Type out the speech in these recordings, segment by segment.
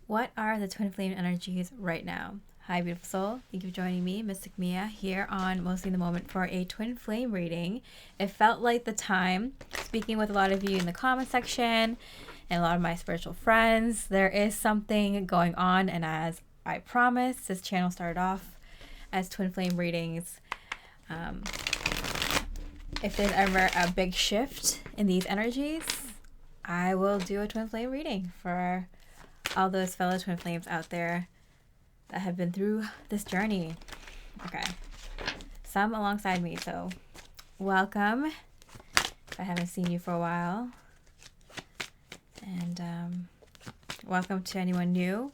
What are the twin flame energies right now? Hi, beautiful soul. Thank you for joining me, Mystic Miya, here on Mostly in the Moment for a twin flame reading. It felt like the time, speaking with a lot of you in the comment section and a lot of my spiritual friends, there is something going on. And as I promised, this channel started off as twin flame readings. If there's ever a big shift in these energies, I will do a twin flame reading for all those fellow twin flames out there that have been through this journey. Okay, some alongside me, so welcome if I haven't seen you for a while, and welcome to anyone new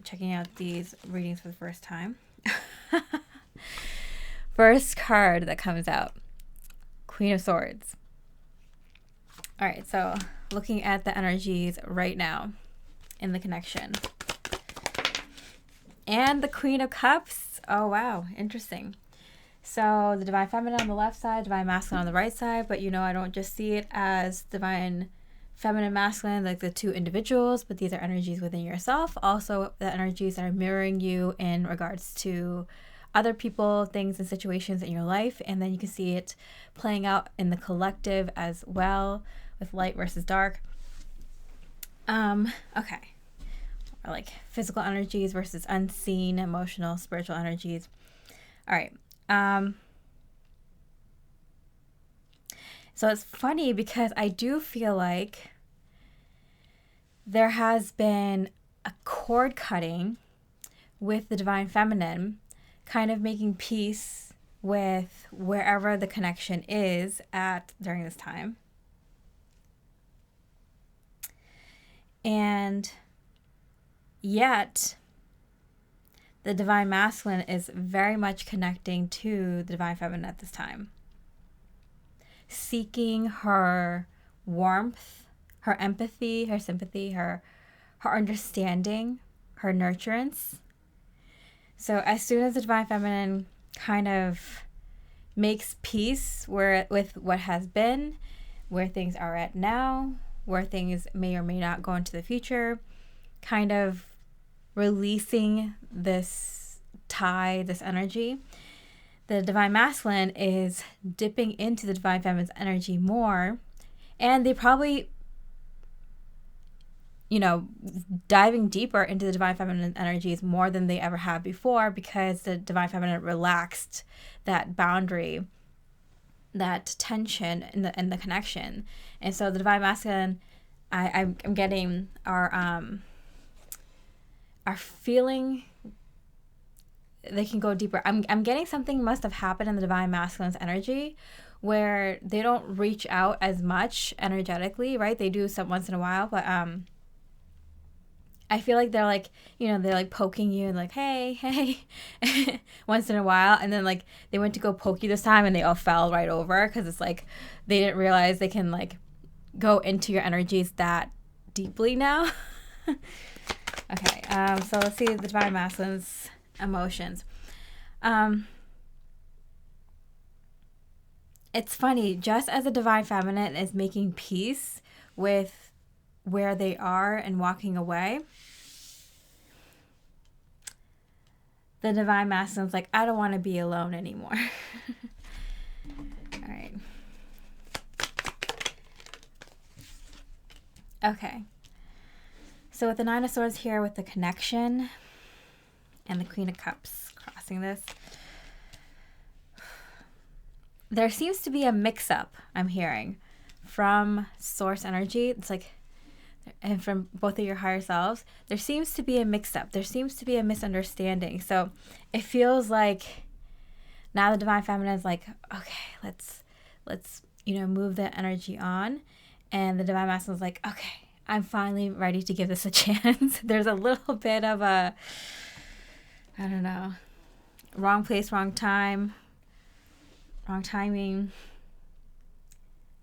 checking out these readings for the first time. First card that comes out, Queen of Swords. All right, so looking at the energies right now in the connection. And the Queen of Cups. Oh, wow. Interesting. So the Divine Feminine on the left side, Divine Masculine on the right side. But, I don't just see it as Divine Feminine, Masculine, like the two individuals, but these are energies within yourself. Also, the energies that are mirroring you in regards to other people, things, and situations in your life. And then you can see it playing out in the collective as well, with light versus dark. Okay. Or like physical energies versus unseen, emotional, spiritual energies. All right. So it's funny because I do feel like there has been a cord cutting with the Divine Feminine, kind of making peace with wherever the connection is at during this time. And yet, the Divine Masculine is very much connecting to the Divine Feminine at this time. Seeking her warmth, her empathy, her sympathy, her understanding, her nurturance. So as soon as the Divine Feminine kind of makes peace with what has been, where things are at now, where things may or may not go into the future, kind of releasing this tie, this energy, the Divine Masculine is dipping into the Divine Feminine's energy more, and they probably, diving deeper into the Divine Feminine energies more than they ever have before, because the Divine Feminine relaxed that boundary, that tension in the connection. And so the Divine Masculine, I'm getting our feeling they can go deeper. I'm getting something must have happened in the Divine Masculine's energy where they don't reach out as much energetically, right? They do some once in a while, but I feel like they're like, they're like poking you and like, hey, once in a while. And then like they went to go poke you this time and they all fell right over because it's like they didn't realize they can like go into your energies that deeply now. Okay, so let's see the Divine Masculine's emotions. It's funny, just as the Divine Feminine is making peace with where they are and walking away, the Divine Masculine's like, I don't want to be alone anymore. All right. Okay. So with the Nine of Swords here with the connection and the Queen of Cups crossing this, there seems to be a mix-up, I'm hearing, from source energy. It's like, and from both of your higher selves, there seems to be a mix-up. There seems to be a misunderstanding. So it feels like now the Divine Feminine is like, okay, let's move the energy on. And the Divine Masculine is like, okay, I'm finally ready to give this a chance. There's a little bit of a, I don't know, wrong place, wrong time, wrong timing.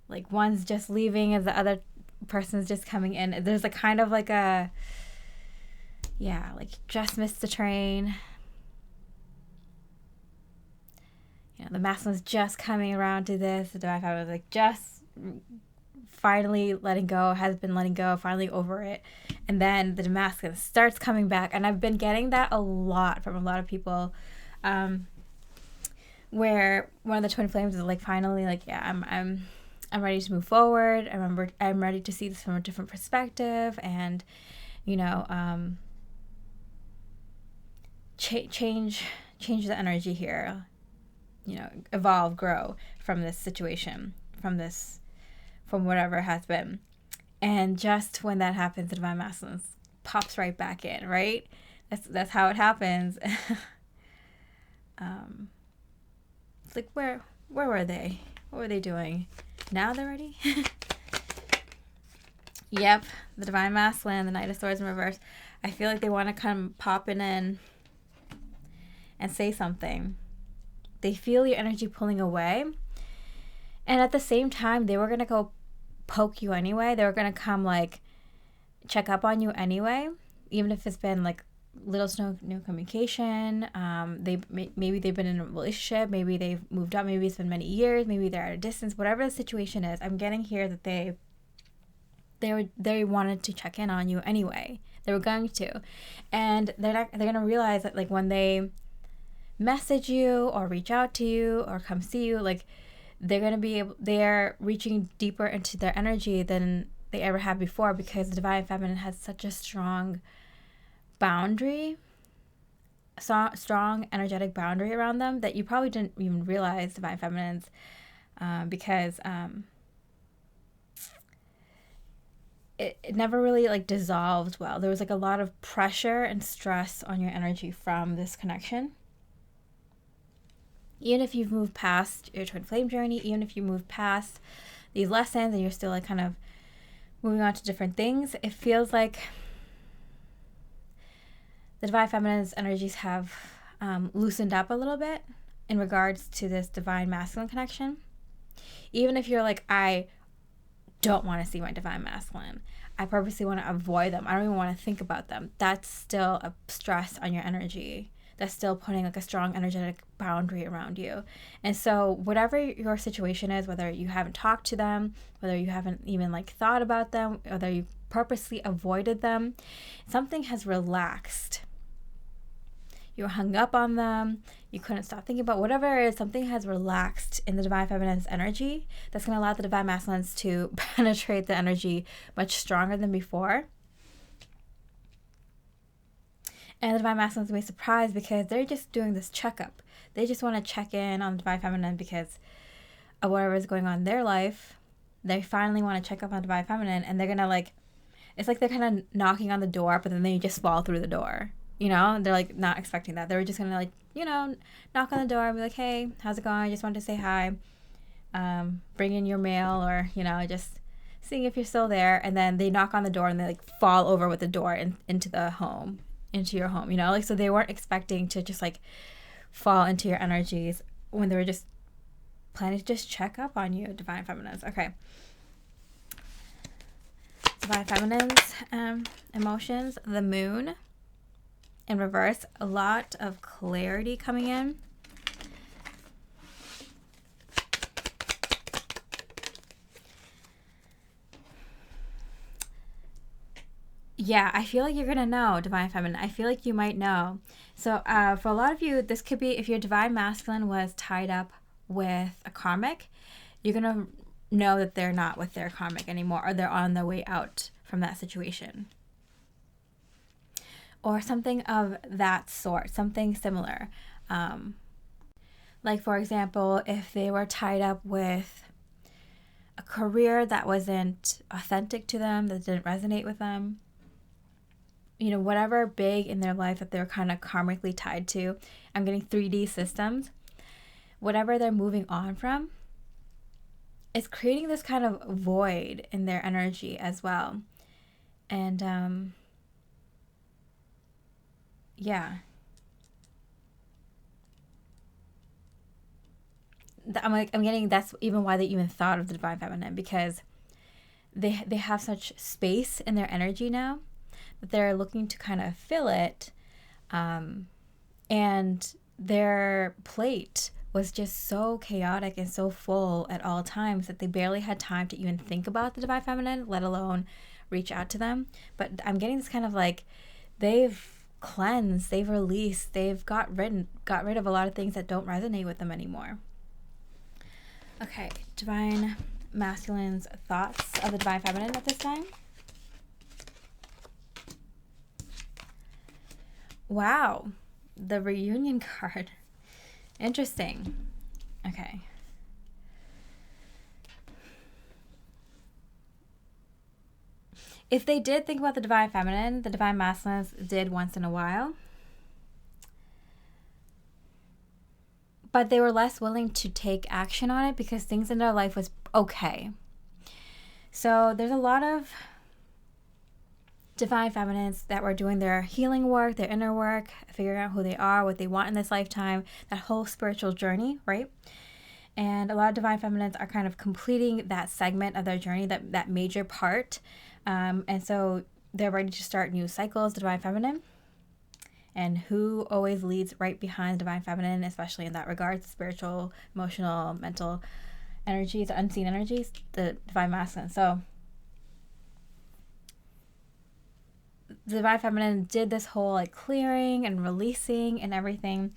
Like one's just leaving and the other person's just coming in. There's a kind of like a, like just missed the train. The masculine's just coming around to this. The Divine Feminine is like just finally letting go, has been letting go, finally over it. And then the Damascus starts coming back. And I've been getting that a lot from a lot of people, where one of the twin flames is like, finally, like, yeah, I'm ready to move forward. I'm ready to see this from a different perspective, and, you know, change the energy here, you know, evolve, grow from this situation, from whatever has been. And just when that happens, the divine masculine pops right back in, right? That's how it happens. It's like, where were they? What were they doing? Now they're ready? Yep, the divine masculine, the Knight of Swords in reverse. I feel like they want to come popping in and say something. They feel your energy pulling away. And at the same time, they were going to go poke you anyway. They were going to come, like, check up on you anyway, even if it's been, like, little to no communication. Maybe they've been in a relationship. Maybe they've moved up. Maybe it's been many years. Maybe they're at a distance. Whatever the situation is, I'm getting here that they wanted to check in on you anyway. They were going to. And they're going to realize that, like, when they message you or reach out to you or come see you, like, they're reaching deeper into their energy than they ever have before, because the divine feminine has such a strong boundary, strong energetic boundary around them that you probably didn't even realize, divine feminines, because it never really, like, dissolved well. There was, like, a lot of pressure and stress on your energy from this connection. Even if you've moved past your twin flame journey, even if you moved past these lessons and you're still, like, kind of moving on to different things, it feels like the divine feminine's energies have loosened up a little bit in regards to this divine masculine connection. Even if you're like, I don't want to see my divine masculine, I purposely want to avoid them, I don't even want to think about them, that's still a stress on your energy. That's still putting, like, a strong energetic boundary around you. And so whatever your situation is, whether you haven't talked to them, whether you haven't even, like, thought about them, whether you purposely avoided them, something has relaxed. You were hung up on them, you couldn't stop thinking about whatever it is, something has relaxed in the divine feminine's energy that's going to allow the divine masculines to penetrate the energy much stronger than before. And the divine masculines will be surprised because they're just doing this checkup. They just want to check in on the divine feminine because of whatever is going on in their life. They finally want to check up on the divine feminine, and they're going to, like, it's like they're kind of knocking on the door, but then they just fall through the door. You know, they're, like, not expecting that. They were just going to, like, you know, knock on the door and be like, hey, how's it going? I just wanted to say hi. Bring in your mail, or, you know, just seeing if you're still there. And then they knock on the door and they, like, fall over with the door into your home, you know, like, so they weren't expecting to just, like, fall into your energies when they were just planning to just check up on you, divine feminines. Okay. Divine feminines, emotions, the moon in reverse, a lot of clarity coming in. Yeah, I feel like you're going to know, divine feminine. I feel like you might know. So for a lot of you, this could be if your divine masculine was tied up with a karmic, you're going to know that they're not with their karmic anymore, or they're on their way out from that situation. Or something of that sort, something similar. Like, for example, if they were tied up with a career that wasn't authentic to them, that didn't resonate with them, you know, whatever big in their life that they're kind of karmically tied to. I'm getting 3D systems. Whatever they're moving on from, it's creating this kind of void in their energy as well. And yeah. I'm getting that's even why they even thought of the divine feminine, because they have such space in their energy now that they're looking to kind of fill it, and their plate was just so chaotic and so full at all times that they barely had time to even think about the divine feminine, let alone reach out to them. But I'm getting this kind of like they've cleansed, they've released, they've got rid of a lot of things that don't resonate with them anymore. Okay, divine masculine's thoughts of the divine feminine at this time. Wow, the reunion card. Interesting. Okay. If they did think about the divine feminine, the divine masculines did once in a while. But they were less willing to take action on it because things in their life was okay. So there's a lot of divine feminines that were doing their healing work, their inner work, figuring out who they are, what they want in this lifetime, that whole spiritual journey, right? And a lot of divine feminines are kind of completing that segment of their journey, that major part. And so they're ready to start new cycles, the divine feminine. And who always leads right behind the divine feminine, especially in that regard, spiritual, emotional, mental energies, unseen energies, the divine masculine. So the divine feminine did this whole like clearing and releasing and everything.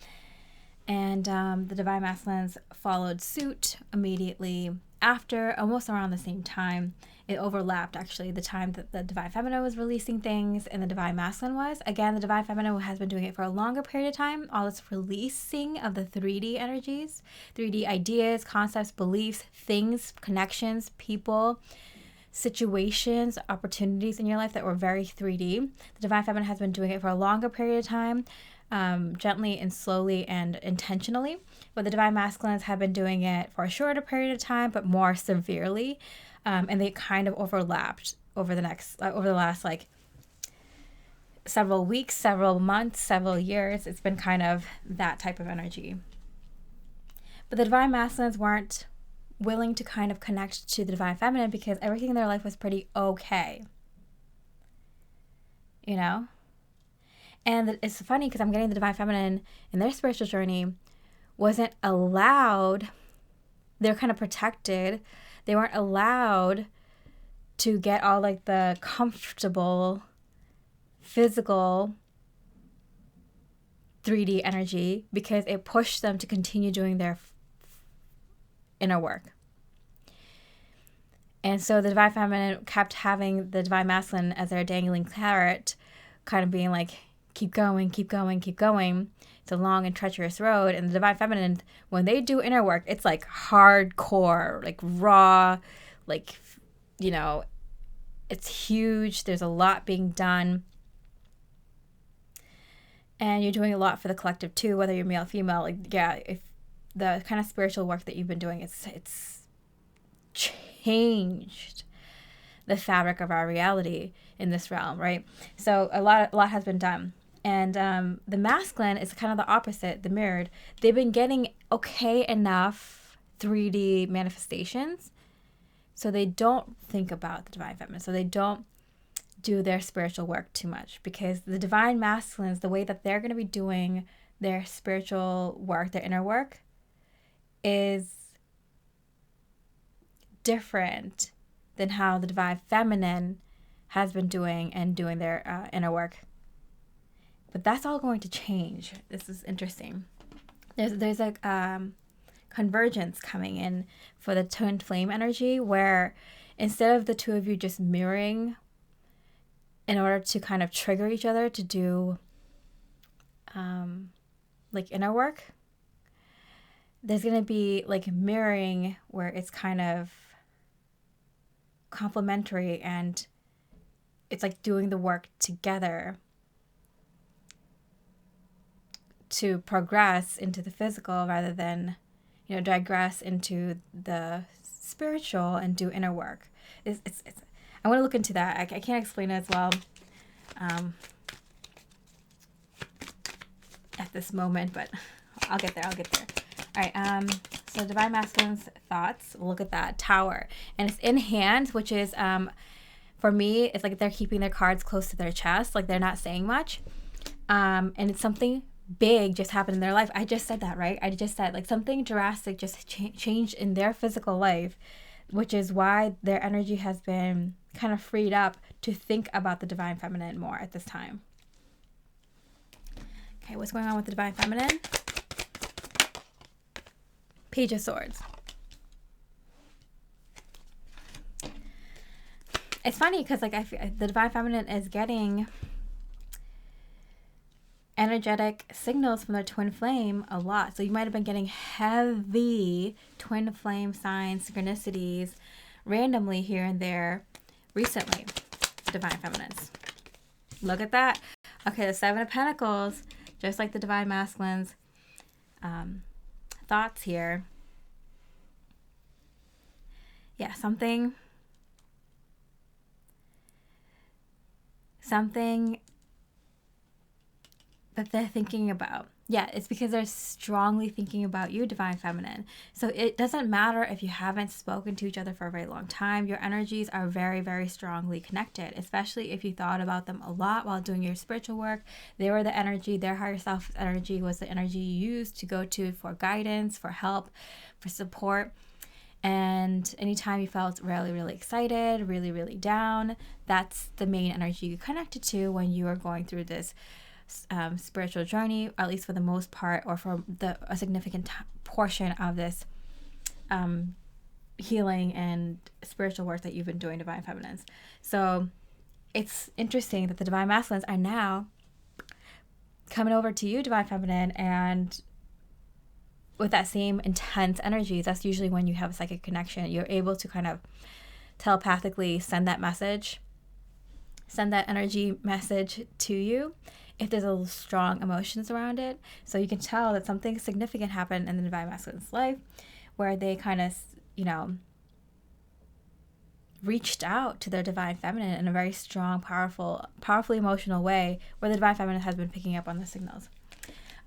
And the divine masculines followed suit immediately after, almost around the same time. It overlapped, actually, the time that the divine feminine was releasing things and the divine masculine was. Again, the divine feminine has been doing it for a longer period of time. All this releasing of the 3D energies, 3D ideas, concepts, beliefs, things, connections, people, situations, opportunities in your life that were very 3D. The divine feminine has been doing it for a longer period of time, gently and slowly and intentionally. But the divine masculines have been doing it for a shorter period of time, but more severely. And they kind of overlapped over the last like several weeks, several months, several years. It's been kind of that type of energy. But the divine masculines weren't willing to kind of connect to the divine feminine because everything in their life was pretty okay. You know? And it's funny because I'm getting the divine feminine in their spiritual journey wasn't allowed. They're kind of protected. They weren't allowed to get all like the comfortable, physical 3D energy because it pushed them to continue doing their inner work. And so the divine feminine kept having the divine masculine as their dangling carrot, kind of being like, keep going, keep going, keep going. It's a long and treacherous road. And the divine feminine, when they do inner work, it's like hardcore, like raw, like, you know, it's huge. There's a lot being done. And you're doing a lot for the collective too, whether you're male or female. Like, yeah, if the kind of spiritual work that you've been doing, it's changed the fabric of our reality in this realm, right? So a lot has been done. And the masculine is kind of the opposite, the mirrored. They've been getting okay enough 3D manifestations, so they don't think about the divine feminine. So they don't do their spiritual work too much because the divine masculines, the way that they're going to be doing their spiritual work, their inner work, is different than how the divine feminine has been doing their inner work. But that's all going to change. This is interesting. There's a convergence coming in for the twin flame energy where instead of the two of you just mirroring in order to kind of trigger each other to do like inner work, there's going to be like mirroring where it's kind of complementary and it's like doing the work together to progress into the physical rather than, you know, digress into the spiritual and do inner work. It's I want to look into that. I can't explain it as well at this moment, but I'll get there. All right. So divine masculine's thoughts. We'll look at that Tower, and it's in hand, which is for me, it's like they're keeping their cards close to their chest, like they're not saying much, and it's something big just happened in their life. I just said that, right? I just said like something drastic just changed in their physical life, which is why their energy has been kind of freed up to think about the divine feminine more at this time. Okay, what's going on with the divine feminine? Page of Swords. It's funny because like I feel the divine feminine is getting energetic signals from their twin flame a lot. So you might have been getting heavy twin flame signs, synchronicities randomly here and there recently. Divine feminines. Look at that. Okay, the Seven of Pentacles, just like the divine masculines. Thoughts here. Yeah, something that they're thinking about. Yeah, it's because they're strongly thinking about you, divine feminine. So it doesn't matter if you haven't spoken to each other for a very long time. Your energies are very, very strongly connected, especially if you thought about them a lot while doing your spiritual work. They were the energy, their higher self energy was the energy you used to go to for guidance, for help, for support. And anytime you felt really, really excited, really, really down, that's the main energy you connected to when you are going through this spiritual journey, at least for the most part, or for a significant portion of this healing and spiritual work that you've been doing, divine feminines. So it's interesting that the divine masculines are now coming over to you, divine feminine, and with that same intense energy. That's usually when you have a psychic connection. You're able to kind of telepathically send that message, send that energy message to you if there's a strong emotions around it. So you can tell that something significant happened in the divine masculine's life where they kind of, reached out to their divine feminine in a very strong, powerfully emotional way, where the divine feminine has been picking up on the signals.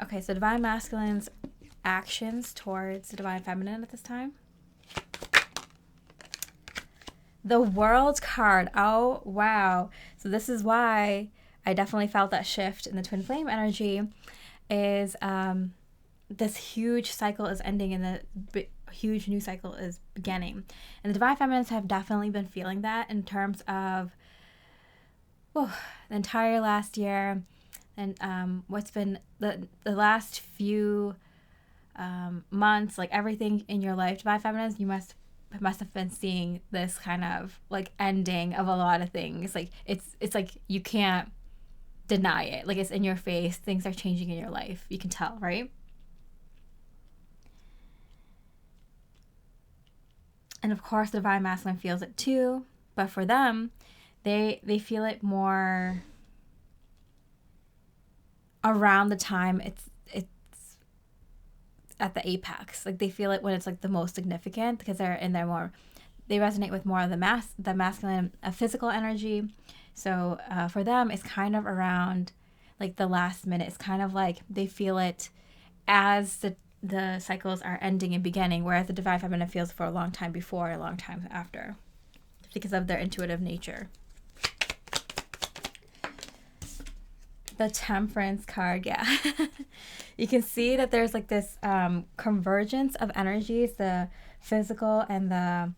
Okay, so divine masculine's actions towards the divine feminine at this time. The World card. Oh, wow. So this is why I definitely felt that shift in the twin flame energy is this huge cycle is ending and the huge new cycle is beginning. And the divine feminines have definitely been feeling that in terms of the entire last year and what's been the last few months, like everything in your life. Divine feminines, you must have been seeing this kind of like ending of a lot of things. Like it's like you can't deny it. Like it's in your face. Things are changing in your life. You can tell, right? And of course, the divine masculine feels it too. But for them, they feel it more around the time it's at the apex. Like they feel it when it's like the most significant because they're more. They resonate with more of the masculine physical energy. So for them, it's kind of around like the last minute. It's kind of like they feel it as the cycles are ending and beginning, whereas the divine feminine feels for a long time before, a long time after, because of their intuitive nature. The Temperance card, yeah. You can see that there's like this convergence of energies, the physical and the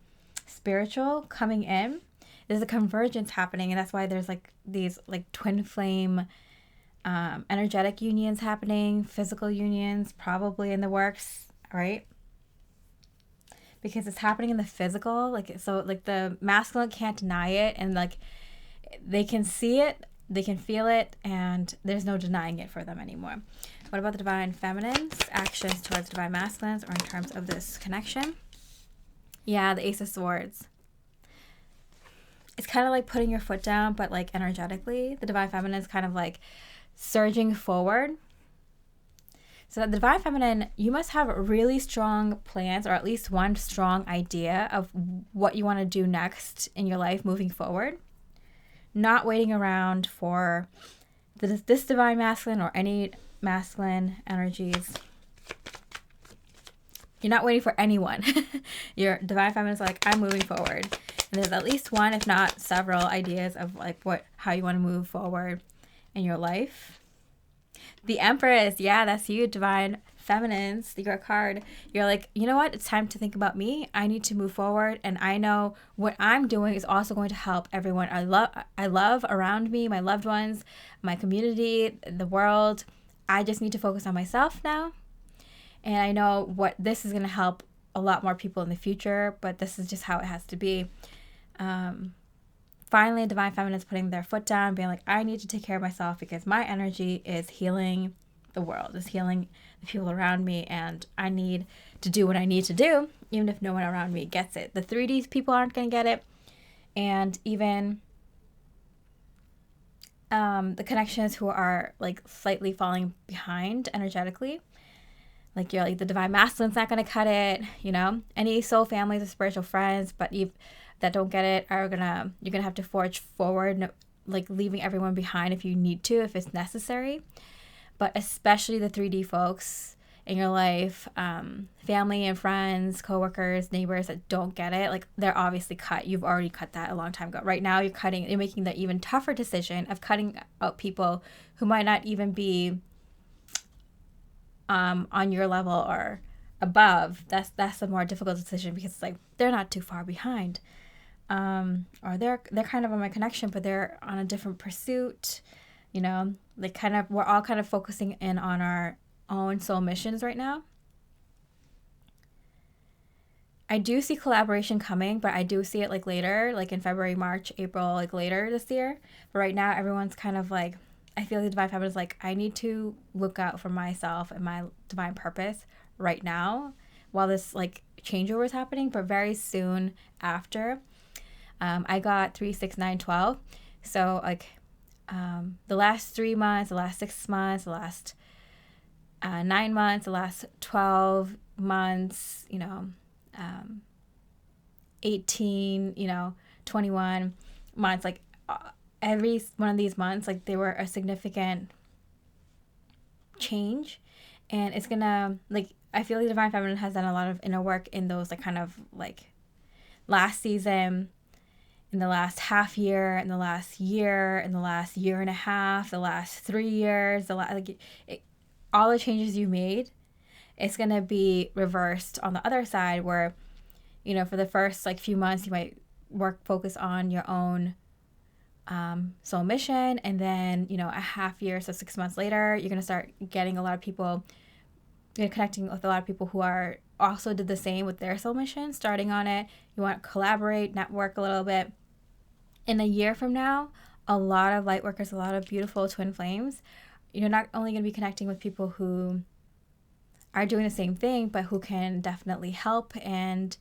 spiritual coming in. There's a convergence happening, and that's why there's like these like twin flame energetic unions happening, physical unions probably in the works, right? Because it's happening in the physical, like so like the masculine can't deny it, and like they can see it, they can feel it, and there's no denying it for them anymore. What about the divine feminine's actions towards divine masculines, or in terms of this connection? Yeah, the Ace of Swords. It's kind of like putting your foot down, but like energetically. The divine feminine is kind of like surging forward. So the divine feminine, you must have really strong plans, or at least one strong idea of what you want to do next in your life moving forward. Not waiting around for this divine masculine or any masculine energies. You're not waiting for anyone. Your divine feminine is like, I'm moving forward. And there's at least one, if not several, ideas of like how you want to move forward in your life. The Empress, yeah, that's you, divine feminines, your card. You're like, you know what? It's time to think about me. I need to move forward, and I know what I'm doing is also going to help everyone I love around me, my loved ones, my community, the world. I just need to focus on myself now. And I know what this is going to help a lot more people in the future, but this is just how it has to be. Finally, divine feminine is putting their foot down, being like, I need to take care of myself because my energy is healing the world, is healing the people around me, and I need to do what I need to do, even if no one around me gets it. The 3D people aren't going to get it, and even the connections who are like slightly falling behind energetically, like you're like the divine masculine's not going to cut it, any soul families or spiritual friends, but that don't get it you're gonna have to forge forward, like leaving everyone behind if you need to, if it's necessary. But especially the 3D folks in your life, family and friends, coworkers, neighbors that don't get it, like they're obviously cut. You've already cut that a long time ago. Right now you're making the even tougher decision of cutting out people who might not even be on your level or above. That's a more difficult decision because it's like they're not too far behind. Or they're kind of on my connection, but they're on a different pursuit, we're all kind of focusing in on our own soul missions right now. I do see collaboration coming, but I do see it like later, like in February, March, April, like later this year. But right now everyone's kind of like, I feel the divine feminine is like, I need to look out for myself and my divine purpose right now while this like changeover is happening, but very soon after. I got 3, 6, 9, 12. So like the last 3 months, the last 6 months, the last 9 months, the last 12 months, 18, 21 months, like every one of these months, like they were a significant change. And it's gonna, like, I feel like the divine feminine has done a lot of inner work in those, like, kind of like last season, in the last half year, in the last year, in the last year and a half, the last 3 years, all the changes you made, it's going to be reversed on the other side where, for the first like few months, you might focus on your own soul mission. And then, a half year, so 6 months later, you're going to start getting a lot of people, connecting with a lot of people who are also did the same with their soul mission, starting on it. You want to collaborate, network a little bit. In a year from now, a lot of light workers, a lot of beautiful twin flames, you're not only going to be connecting with people who are doing the same thing, but who can definitely help, and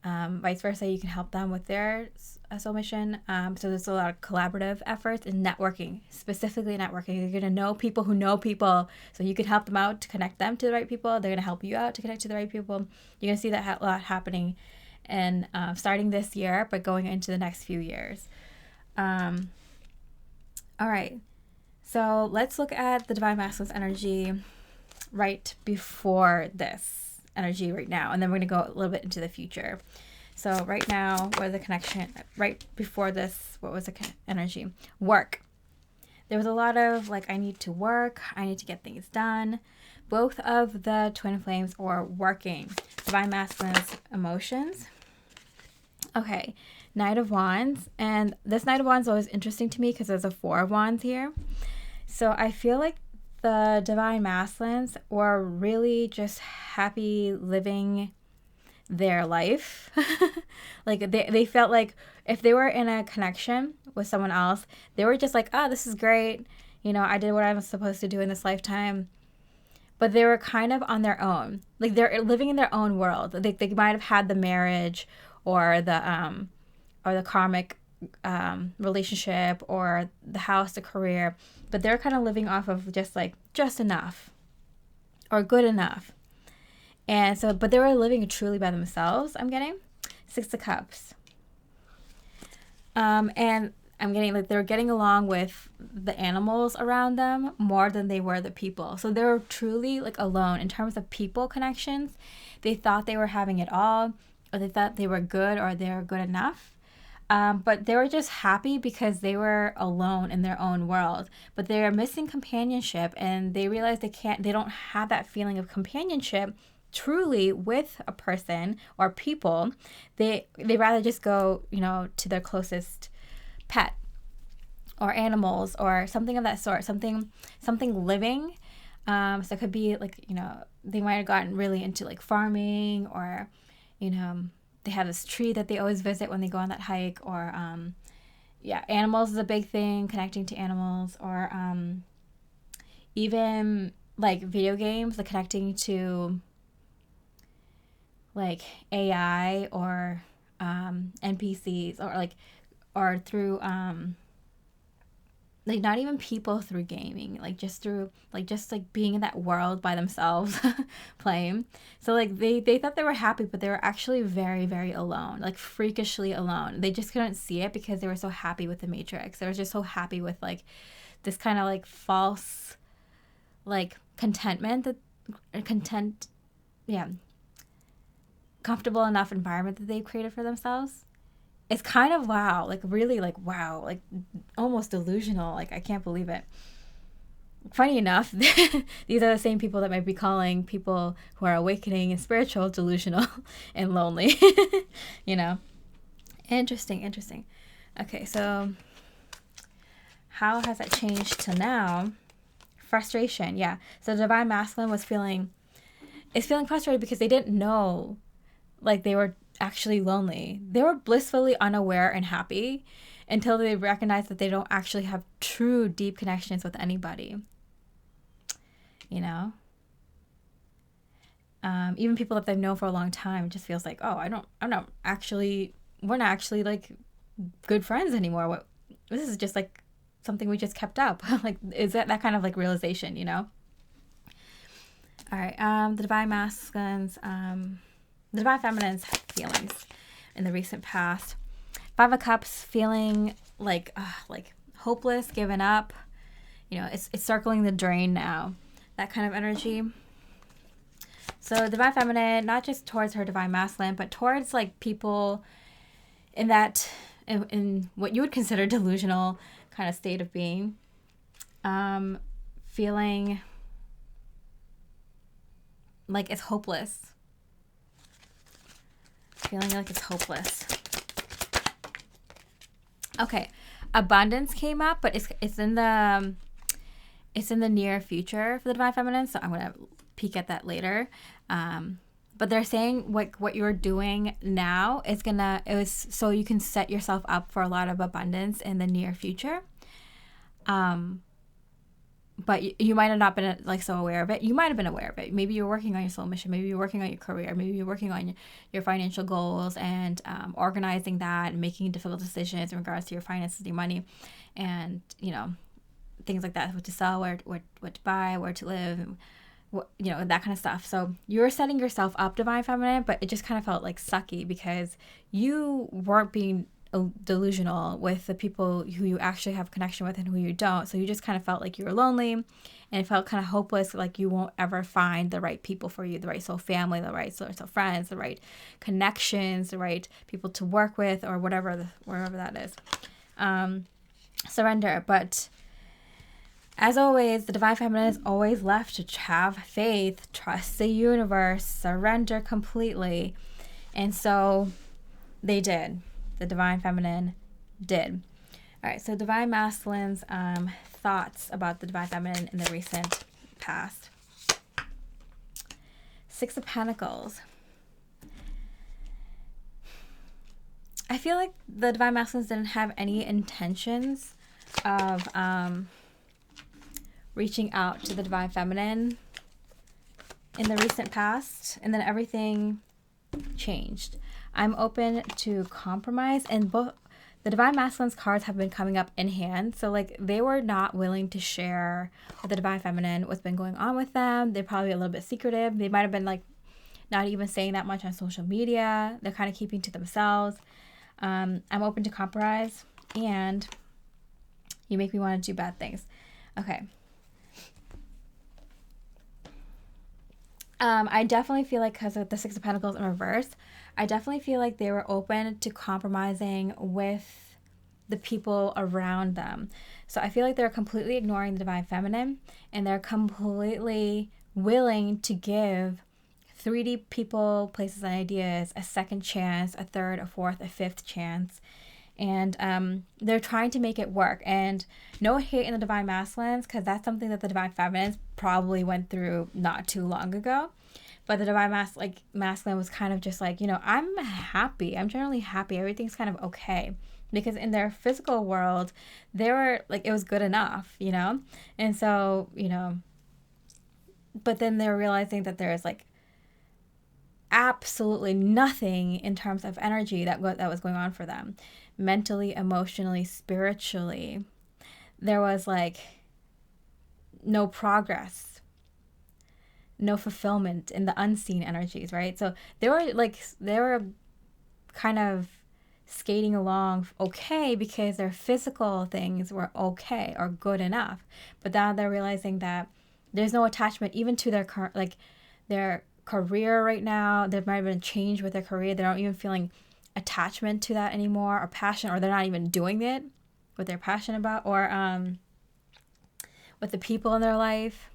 vice versa, you can help them with their soul mission. So there's a lot of collaborative efforts and networking, specifically networking. You're going to know people who know people, so you can help them out to connect them to the right people. They're going to help you out to connect to the right people. You're going to see that a lot happening, and starting this year, but going into the next few years. All right. So let's look at the divine masculine's energy right before this energy right now. And then we're going to go a little bit into the future. So right now, what is the connection? Right before this, what was the energy? Work. There was a lot of like, I need to work. I need to get things done. Both of the twin flames are working. Divine masculine's emotions. Okay. Knight of Wands. And this Knight of Wands is always interesting to me because there's a 4 of Wands here. So I feel like the divine masculines were really just happy living their life. Like they felt like if they were in a connection with someone else, they were just like, oh, this is great. I did what I was supposed to do in this lifetime. But they were kind of on their own. Like they're living in their own world. They might have had the marriage or the karmic relationship or the house, the career, but they're kind of living off of just enough or good enough. And so, but they were living truly by themselves. I'm getting 6 of Cups. And I'm getting like they're getting along with the animals around them more than they were the people. So they were truly like alone in terms of people connections. They thought they were having it all, or they thought they were good, or they were good enough. But they were just happy because they were alone in their own world. But they're missing companionship, and they realize they don't have that feeling of companionship truly with a person or people. They rather just go, to their closest pet or animals or something of that sort, something living. So it could be like, they might have gotten really into like farming, or, they have this tree that they always visit when they go on that hike, or, animals is a big thing, connecting to animals, or even like video games, like connecting to like AI or NPCs, or through like not even people through gaming, like just being in that world by themselves playing. So like they thought they were happy, but they were actually very, very alone, like freakishly alone. They just couldn't see it because they were so happy with the Matrix. They were just so happy with like this kind of like false like comfortable enough environment that they've created for themselves. It's kind of wow, like really like wow, like almost delusional. Like I can't believe it. Funny enough, these are the same people that might be calling people who are awakening and spiritual delusional and lonely. Interesting. Okay, so how has that changed to now? Frustration, yeah. So the divine masculine is feeling frustrated because they didn't know, like, they were actually lonely. They were blissfully unaware and happy until they recognized that they don't actually have true deep connections with anybody. Even people that they've known for a long time, it just feels like, oh, we're not actually like good friends anymore. This is just like something we just kept up. Like, is that kind of like realization, All right. The divine masculines, the divine feminine's feelings in the recent past. 5 of Cups, feeling like hopeless, given up. It's circling the drain now. That kind of energy. So divine feminine, not just towards her divine masculine, but towards like people in what you would consider delusional kind of state of being. Feeling like it's hopeless. Feeling like it's hopeless. Okay, abundance came up, but it's in the near future for the divine feminine, so I'm gonna peek at that later. But they're saying what you're doing now is so you can set yourself up for a lot of abundance in the near future. But you might have not been like so aware of it. You might have been aware of it. Maybe you're working on your soul mission. Maybe you're working on your career. Maybe you're working on your financial goals and organizing that and making difficult decisions in regards to your finances, your money, and things like that. What to sell, what to buy, where to live, and that kind of stuff. So you're setting yourself up, divine feminine, but it just kind of felt like sucky because you weren't being delusional with the people who you actually have connection with and who you don't. So you just kind of felt like you were lonely, and it felt kind of hopeless, like you won't ever find the right people for you, the right soul family, the right soul friends, the right connections, the right people to work with, or wherever that is. Surrender. But as always, the divine feminine is always left to have faith, trust the universe, surrender completely. And so they did. The divine feminine did. All right, so divine masculine's thoughts about the divine feminine in the recent past. 6 of Pentacles. I feel like the divine masculines didn't have any intentions of reaching out to the divine feminine in the recent past, and then everything changed. I'm open to compromise, and both the divine masculine's cards have been coming up in hand. So like they were not willing to share with the divine feminine what's been going on with them. They're probably a little bit secretive. They might have been like not even saying that much on social media. They're kind of keeping to themselves. I'm open to compromise, and you make me want to do bad things. Okay. I definitely feel like because of the Six of Pentacles in reverse, I definitely feel like they were open to compromising with the people around them. So I feel like they're completely ignoring the divine feminine, and they're completely willing to give 3D people, places, and ideas a second chance, a third, a fourth, a fifth chance. And they're trying to make it work. And no hate in the divine masculines, because that's something that the divine feminines probably went through not too long ago. But the divine masculine was kind of just like, I'm happy. I'm generally happy. Everything's kind of okay. Because in their physical world, they were like, it was good enough, And so, but then they're realizing that there's like absolutely nothing in terms of energy that was going on for them. Mentally, emotionally, spiritually. There was like no progress, no fulfillment in the unseen energies, right? So they were kind of skating along okay because their physical things were okay or good enough. But now they're realizing that there's no attachment even to their career right now. There might have been a change with their career. They're not even feeling attachment to that anymore, or passion, or they're not even doing it what they're passionate about, or with the people in their life,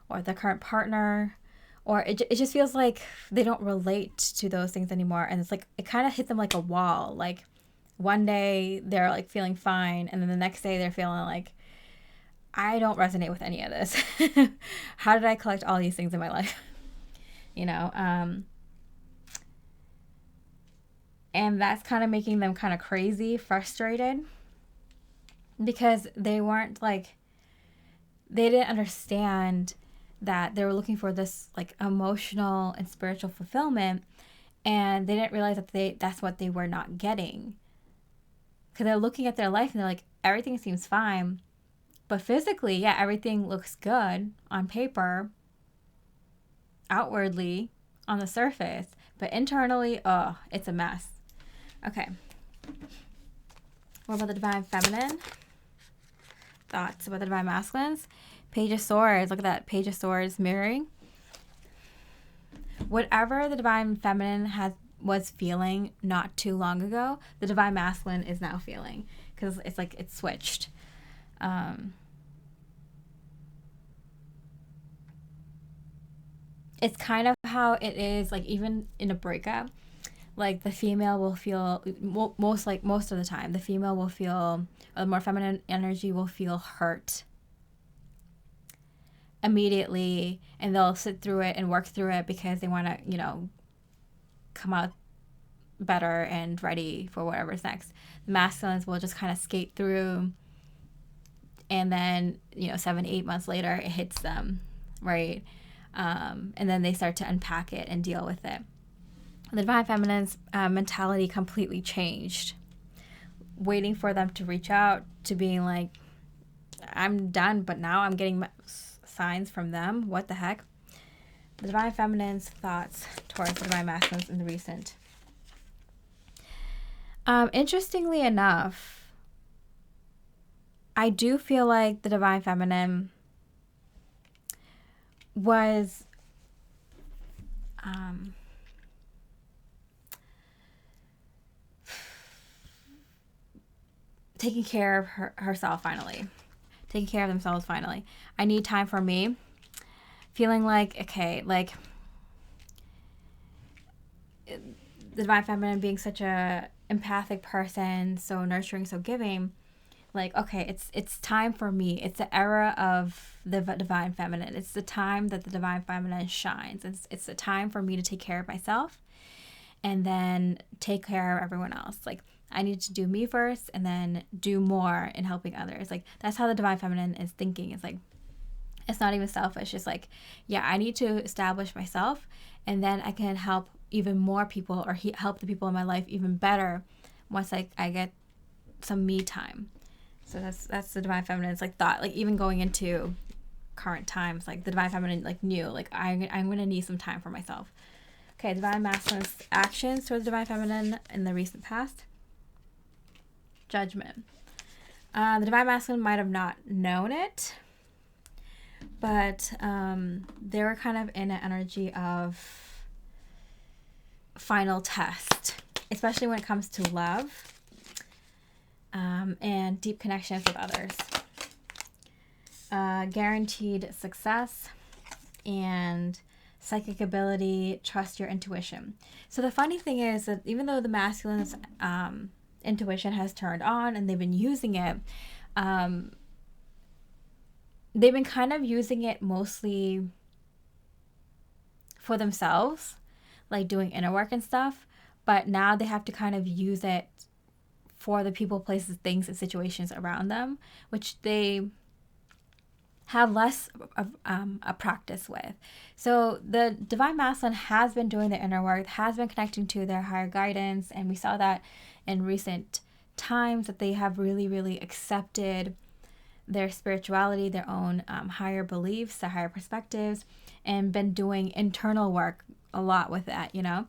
or their current partner, or it just feels like they don't relate to those things anymore. And it's like it kind of hit them like a wall. Like one day they're like feeling fine, and then the next day they're feeling like, I don't resonate with any of this. How did I collect all these things in my life? And that's kind of making them kind of crazy, frustrated, because they weren't like, they didn't understand that they were looking for this like emotional and spiritual fulfillment, and they didn't realize that that's what they were not getting. Because they're looking at their life and they're like, everything seems fine, but physically, yeah, everything looks good on paper, outwardly, on the surface, but internally, oh, it's a mess. Okay. What about the divine feminine? Thoughts about the divine masculines? Page of Swords. Look at that. Page of Swords mirroring. Whatever the divine feminine was feeling not too long ago, the divine masculine is now feeling, because it's like it's switched. It's kind of how it is, like even in a breakup, like the female will feel most of the time, the female will feel, or the more feminine energy will feel hurt immediately, and they'll sit through it and work through it because they want to, come out better and ready for whatever's next. The masculines will just kind of skate through, and then 7-8 months later it hits them, right? And then they start to unpack it and deal with it. The divine feminine's mentality completely changed, waiting for them to reach out, to being like, I'm done, but now I'm getting signs from them. What the heck? The divine feminine's thoughts towards the divine masculines in the recent. Interestingly enough, I do feel like the divine feminine was taking care of herself finally. Taking care of themselves finally. I need time for me. Feeling like, okay, like the divine feminine being such a empathic person, so nurturing, so giving, like, okay, it's time for me. It's the era of the divine feminine. It's the time that the divine feminine shines. It's the time for me to take care of myself and then take care of everyone else. Like, I need to do me first and then do more in helping others. Like, that's how the divine feminine is thinking. It's like, it's not even selfish. It's like, yeah, I need to establish myself, and then I can help even more people, or help the people in my life even better once I get some me time. So that's the divine feminine. It's like thought, like even going into current times, like the divine feminine like knew, like I'm going to need some time for myself. Okay, divine masculine's actions towards the divine feminine in the recent past. Judgment. The divine masculine might have not known it, but they were kind of in an energy of final test, especially when it comes to love and deep connections with others. Guaranteed success and psychic ability, trust your intuition. So the funny thing is that even though the masculine's intuition has turned on and they've been using it, they've been kind of using it mostly for themselves, like doing inner work and stuff. But now they have to kind of use it for the people, places, things, and situations around them, which they have less of a practice with. So the divine masculine has been doing the inner work, has been connecting to their higher guidance, and we saw that in recent times that they have really, really accepted their spirituality, their own higher beliefs, their higher perspectives, and been doing internal work a lot with that, you know.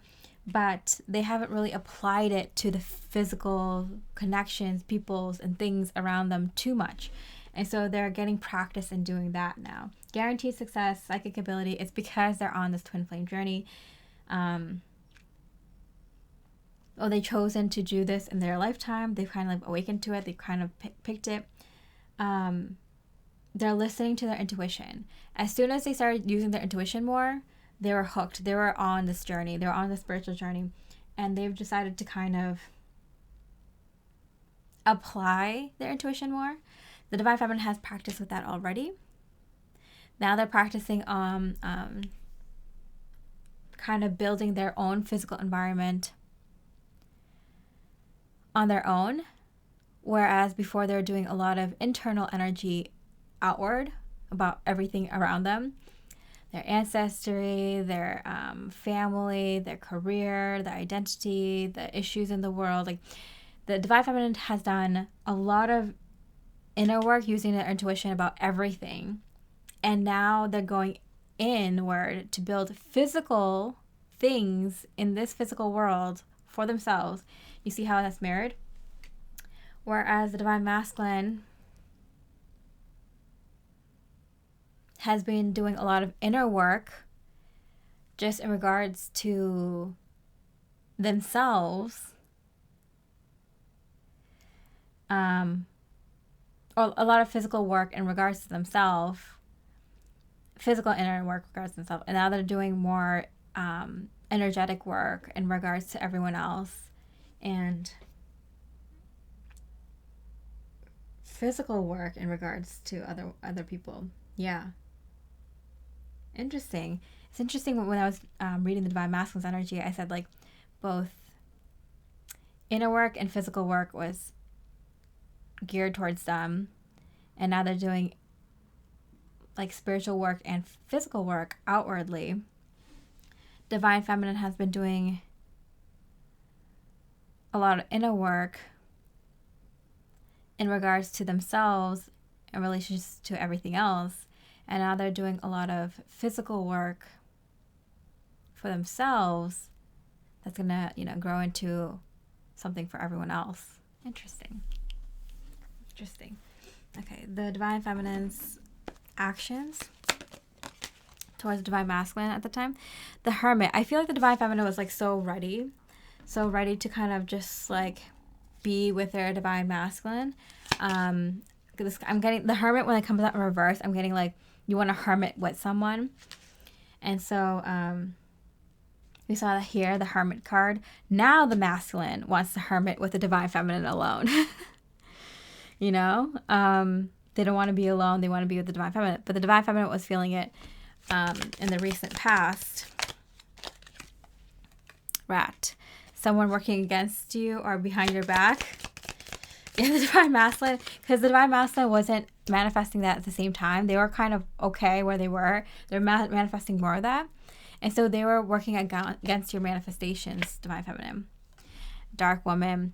But they haven't really applied it to the physical connections, peoples, and things around them too much. And so they're getting practice in doing that now. Guaranteed success, psychic ability, it's because they're on this twin flame journey. They've chosen to do this in their lifetime. They've kind of like awakened to it. They've kind of picked it. They're listening to their intuition. As soon as they started using their intuition more, they were hooked. They were on this journey. They were on the spiritual journey. And they've decided to kind of apply their intuition more. The divine feminine has practiced with that already. Now they're practicing on kind of building their own physical environment on their own, whereas before they were doing a lot of internal energy outward about everything around them, their ancestry, their family, their career, their identity, the issues in the world. Like the divine feminine has done a lot of inner work using their intuition about everything, and now they're going inward to build physical things in this physical world for themselves. You see how that's mirrored? Whereas the divine masculine has been doing a lot of inner work just in regards to themselves, or a lot of physical work in regards to themselves, physical inner work in regards to themselves, and now they're doing more energetic work in regards to everyone else, and physical work in regards to other people. Yeah. Interesting. It's interesting when I was reading the divine masculine's energy, I said like both inner work and physical work was geared towards them, and now they're doing like spiritual work and physical work outwardly. Divine feminine has been doing a lot of inner work in regards to themselves in relations to everything else, and now they're doing a lot of physical work for themselves that's gonna, grow into something for everyone else. Interesting. Okay, the divine feminine's actions towards the divine masculine at the time. The hermit. I feel like the divine feminine was like so ready to kind of just like be with their divine masculine. I'm getting the hermit when it comes out in reverse. I'm getting like you want to hermit with someone, and so we saw that here, the hermit card. Now the masculine wants to hermit with the divine feminine alone. They don't want to be alone. They want to be with the divine feminine. But the divine feminine was feeling it in the recent past. Rat. Someone working against you or behind your back. Yeah, the divine masculine. Because the divine masculine wasn't manifesting that at the same time. They were kind of okay where they were. They're manifesting more of that. And so they were working against your manifestations, divine feminine. Dark woman.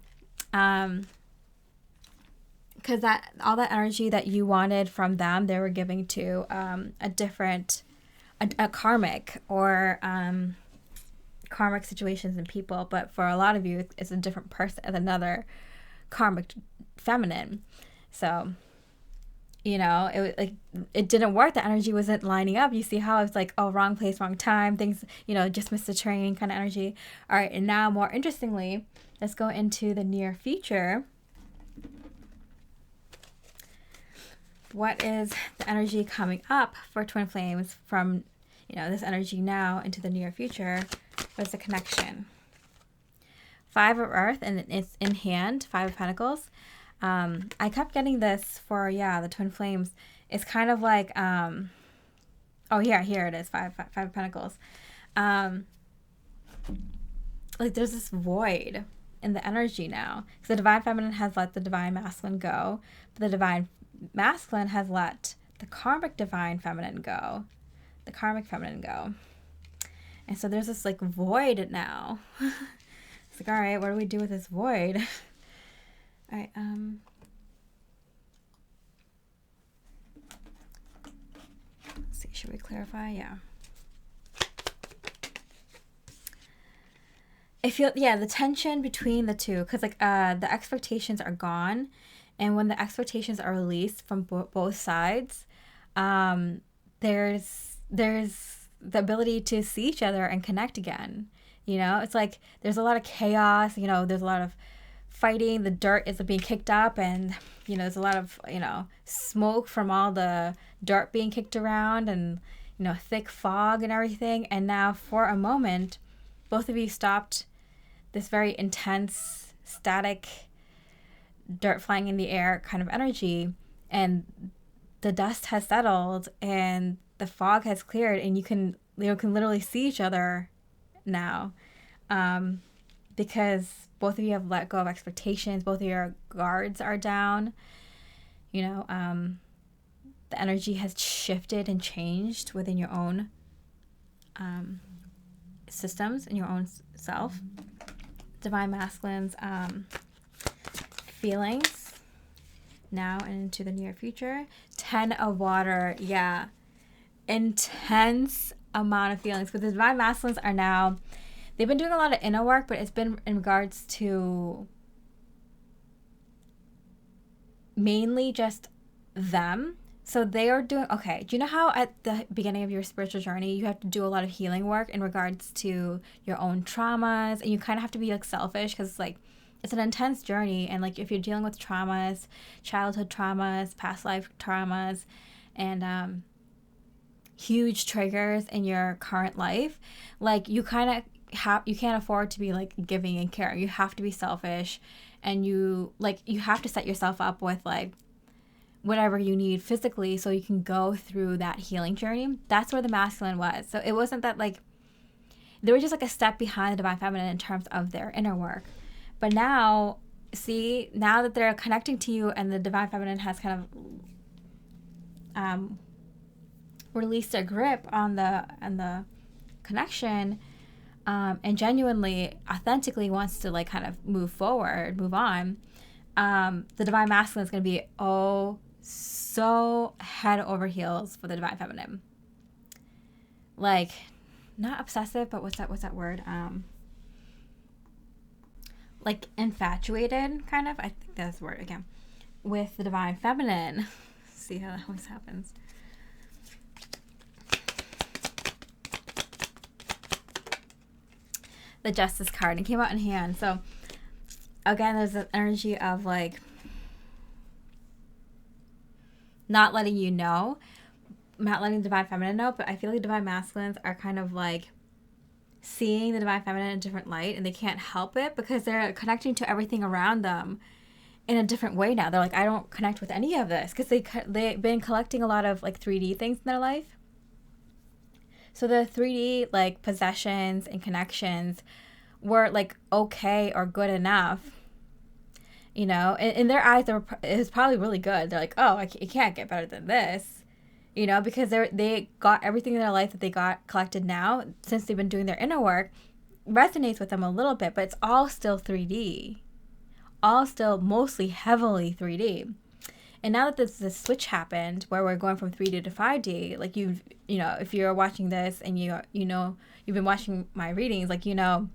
Because all that energy that you wanted from them, they were giving to a karmic or karmic situations and people. But for a lot of you, it's a different person, another karmic feminine. So you know, it was like it didn't work. The energy wasn't lining up. You see how it's like, oh, wrong place, wrong time, things, you know, just missed the train kind of energy. All right, and now more interestingly, let's go into the near future. What is the energy coming up for twin flames from, you know, this energy now into the near future? What's the connection? 5 of Earth, and it's in hand. 5 of Pentacles. I kept getting this for, the twin flames. It's kind of like, here it is, five of Pentacles. Like there's this void in the energy now. Because the Divine Feminine has let the Divine Masculine go, but the Divine Masculine has let the Karmic Divine Feminine go. The Karmic Feminine go. And so there's this like void now. It's like, all right, what do we do with this void? All right, let's see, should we clarify? Yeah. I feel, the tension between the two, because like the expectations are gone, and when the expectations are released from both sides, there's the ability to see each other and connect again. You know, it's like there's a lot of chaos, you know, there's a lot of fighting, the dirt is being kicked up, and, you know, there's a lot of, you know, smoke from all the dirt being kicked around, and, you know, thick fog and everything. And now for a moment, both of you stopped this very intense, static, dirt flying in the air kind of energy, and the dust has settled and the fog has cleared, and you can literally see each other now, because both of you have let go of expectations. Both of your guards are down. You know, the energy has shifted and changed within your own systems and your own self. Divine Masculine's feelings now and into the near future. 10 of Water, intense amount of feelings. But the Divine Masculines are now, they've been doing a lot of inner work, but it's been in regards to mainly just them. So they are doing, okay, do you know how at the beginning of your spiritual journey, you have to do a lot of healing work in regards to your own traumas, and you kind of have to be like selfish, because like it's an intense journey. And like if you're dealing with traumas, childhood traumas, past life traumas, and huge triggers in your current life, like you kind of you can't afford to be like giving and caring. You have to be selfish, and you have to set yourself up with like whatever you need physically so you can go through that healing journey. That's where the masculine was. So it wasn't that like they were just like a step behind the Divine Feminine in terms of their inner work. But now, see, now that they're connecting to you and the Divine Feminine has kind of released a grip on the connection, and genuinely, authentically wants to like kind of move forward, move on, the Divine Masculine is going to be so head over heels for the Divine Feminine. Like, not obsessive, but what's that word? Like infatuated, kind of. I think that's the word again. With the Divine Feminine. See how that always happens. The Justice card, and it came out in hand. So again, there's the energy of like not letting you know, not letting the Divine Feminine know, but I feel like Divine Masculines are kind of like seeing the Divine Feminine in a different light, and they can't help it because they're connecting to everything around them in a different way now. They're like, I don't connect with any of this, because they've been collecting a lot of like 3D things in their life. So the 3D like possessions and connections were like okay or good enough. You know, in their eyes, it was probably really good. They're like, oh, it can't get better than this, you know, because they got everything in their life that they got collected now, since they've been doing their inner work, resonates with them a little bit, but it's all still 3D, all still mostly heavily 3D. And now that this switch happened, where we're going from 3D to 5D, like you know, if you're watching this and you know you've been watching my readings, like you know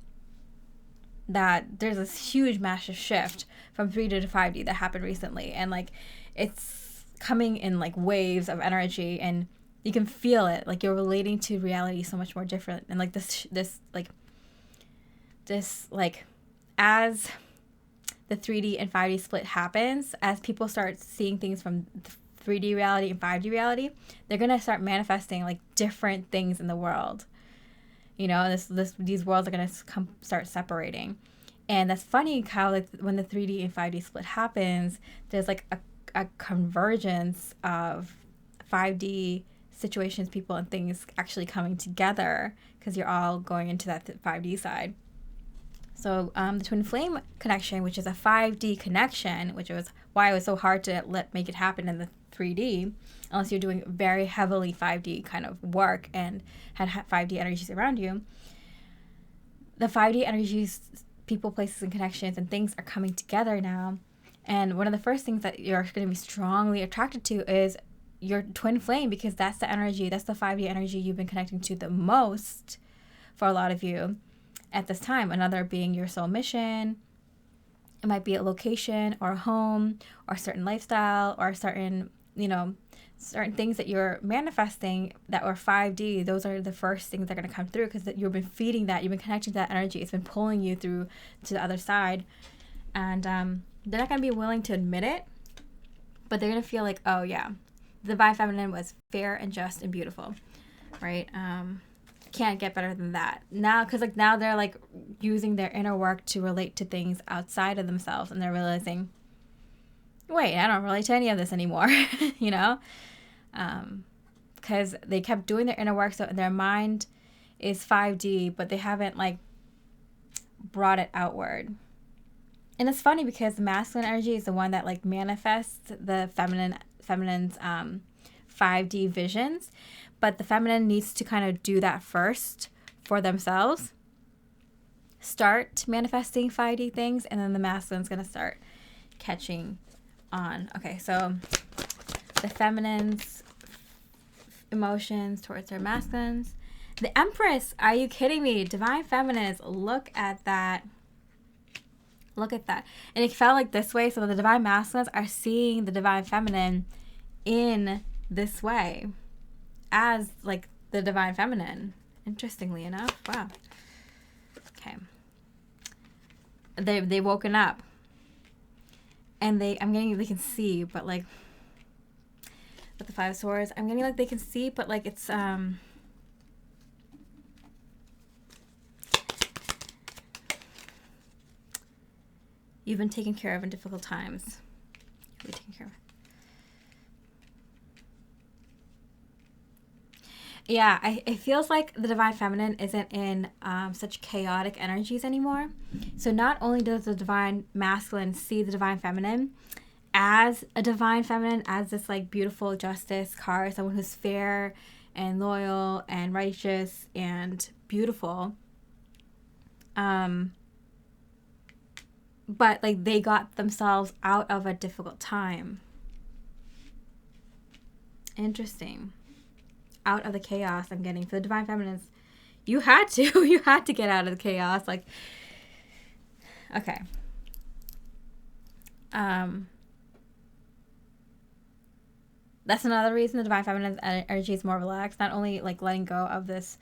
that there's this huge massive shift from 3D to 5D that happened recently, and like it's coming in like waves of energy, and you can feel it. Like you're relating to reality so much more different. And like this as the 3D and 5D split happens, as people start seeing things from 3D reality and 5D reality, they're going to start manifesting like different things in the world. You know, these worlds are going to start separating. And that's funny how like when the 3D and 5D split happens, there's like a convergence of 5D situations, people, and things actually coming together because you're all going into that 5D side. So the twin flame connection, which is a 5D connection, which was why it was so hard to make it happen in the 3D, unless you're doing very heavily 5D kind of work and had 5D energies around you. The 5D energies, people, places, and connections and things are coming together now. And one of the first things that you're going to be strongly attracted to is your twin flame, because that's the energy, that's the 5D energy you've been connecting to the most for a lot of you at this time. Another being your soul mission. It might be a location or a home or a certain lifestyle or certain, certain things that you're manifesting that are 5D. Those are the first things that are going to come through because you've been feeding that, you've been connecting to that energy. It's been pulling you through to the other side. And they're not going to be willing to admit it, but they're going to feel like, oh yeah, the divine feminine was fair and just and beautiful, right? Can't get better than that now, because like now they're like using their inner work to relate to things outside of themselves, and they're realizing, wait, I don't relate to any of this anymore. Because they kept doing their inner work, so their mind is 5D, but they haven't like brought it outward. And it's funny because the masculine energy is the one that like manifests the feminine's 5D visions. But the feminine needs to kind of do that first for themselves. Start manifesting 5D things, and then the masculine's going to start catching on. Okay, so the feminine's emotions towards their masculines. The Empress, are you kidding me? Divine feminines, look at that. Look at that. And it felt like this way, so the divine masculines are seeing the divine feminine in this way, as like the divine feminine, interestingly enough. Wow. Okay. They woken up, and they can see, but like with the 5 of Swords, I'm getting like they can see, but like it's you've been taken care of in difficult times. You've been taken care of. Yeah, it feels like the divine feminine isn't in such chaotic energies anymore. So not only does the divine masculine see the divine feminine as a divine feminine, as this like beautiful justice card, someone who's fair and loyal and righteous and beautiful. But like they got themselves out of a difficult time. Interesting. Out of the chaos I'm getting. For the divine feminines, you had to get out of the chaos. Like, okay. That's another reason the divine feminine energy is more relaxed. Not only like letting go of this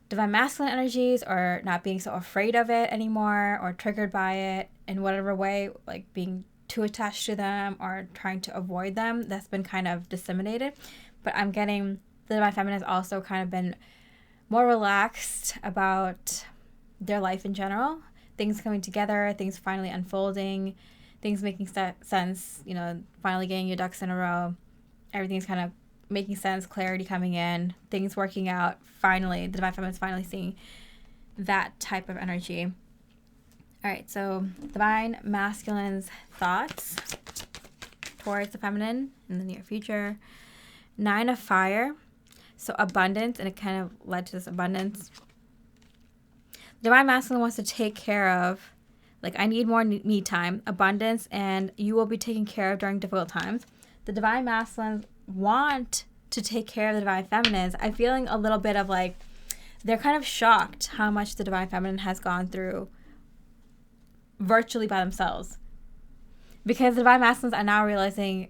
divine masculine energies, or not being so afraid of it anymore, or triggered by it in whatever way, like being too attached to them or trying to avoid them. That's been kind of disseminated. But I'm getting the divine feminine has also kind of been more relaxed about their life in general. Things coming together, things finally unfolding, things making sense, finally getting your ducks in a row. Everything's kind of making sense, clarity coming in, things working out. Finally, the divine feminine is finally seeing that type of energy. All right, so divine masculine's thoughts towards the feminine in the near future. 9 of Fire. So abundance, and it kind of led to this abundance. Divine masculine wants to take care of, like, I need more me time, abundance, and you will be taken care of during difficult times. The divine masculines want to take care of the divine feminines. I'm feeling a little bit of like, they're kind of shocked how much the divine feminine has gone through virtually by themselves. Because the divine masculines are now realizing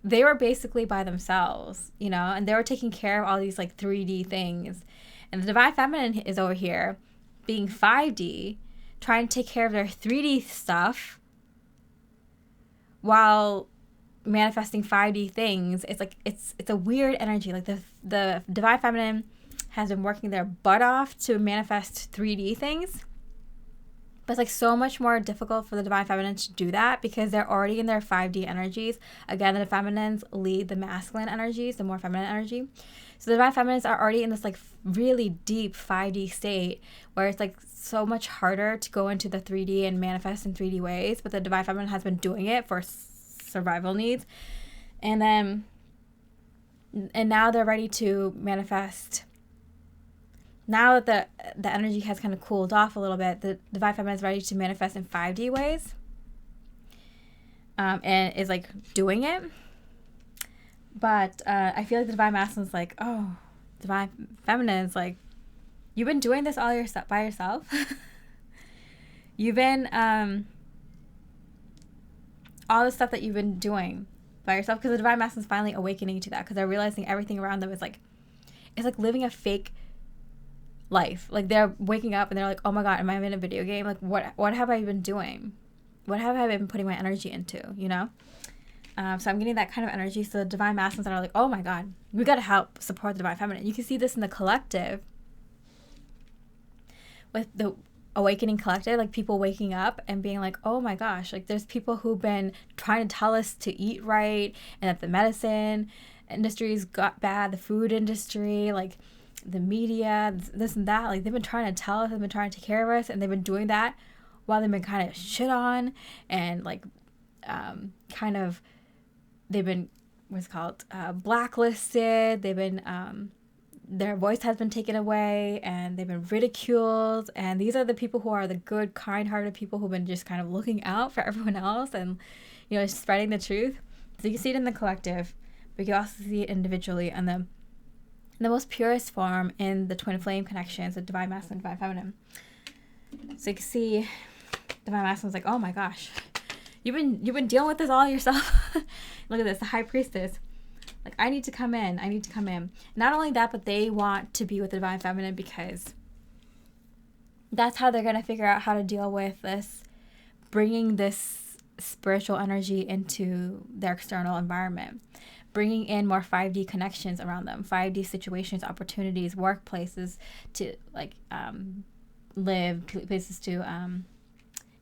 they were basically by themselves, you know, and they were taking care of all these like 3D things. And the divine feminine is over here being 5D, trying to take care of their 3D stuff while manifesting 5D things. It's like it's a weird energy. Like the divine feminine has been working their butt off to manifest 3D things. But it's like so much more difficult for the divine feminine to do that because they're already in their 5D energies. Again, the feminines lead the masculine energies, the more feminine energy. So the divine feminines are already in this like really deep 5D state where it's like so much harder to go into the 3D and manifest in 3D ways. But the divine feminine has been doing it for survival needs. And now they're ready to manifest. Now that the energy has kind of cooled off a little bit, the divine feminine is ready to manifest in 5D ways, and is like doing it. But I feel like the divine masculine is like, oh, divine feminine is like, you've been doing this all by yourself. You've been all the stuff that you've been doing by yourself, because the divine masculine is finally awakening to that, because they're realizing everything around them is like, it's like living a fake life. Like they're waking up and they're like, oh my god, am I in a video game? Like what have I been doing? What have I been putting my energy into, you know? So I'm getting that kind of energy. So the divine masculines are like, oh my god, we got to help support the divine feminine. You can see this in the collective with the awakening collective, like people waking up and being like, oh my gosh, like there's people who've been trying to tell us to eat right, and that the medicine industry's got bad, the food industry, like the media, this and that, like they've been trying to tell us, they've been trying to take care of us, and they've been doing that while they've been kind of shit on and like kind of they've been blacklisted, they've been their voice has been taken away, and they've been ridiculed. And these are the people who are the good, kind-hearted people who've been just kind of looking out for everyone else and, you know, spreading the truth. So you can see it in the collective, but you also see it individually, and the most purest form in the twin flame connections, the divine masculine, divine feminine. So you can see divine masculine's like, oh my gosh, you've been dealing with this all yourself. Look at this, the high priestess. Like, I need to come in. Not only that, but they want to be with the divine feminine because that's how they're going to figure out how to deal with this, bringing this spiritual energy into their external environment, bringing in more 5D connections around them, 5D situations, opportunities, workplaces to like live, places to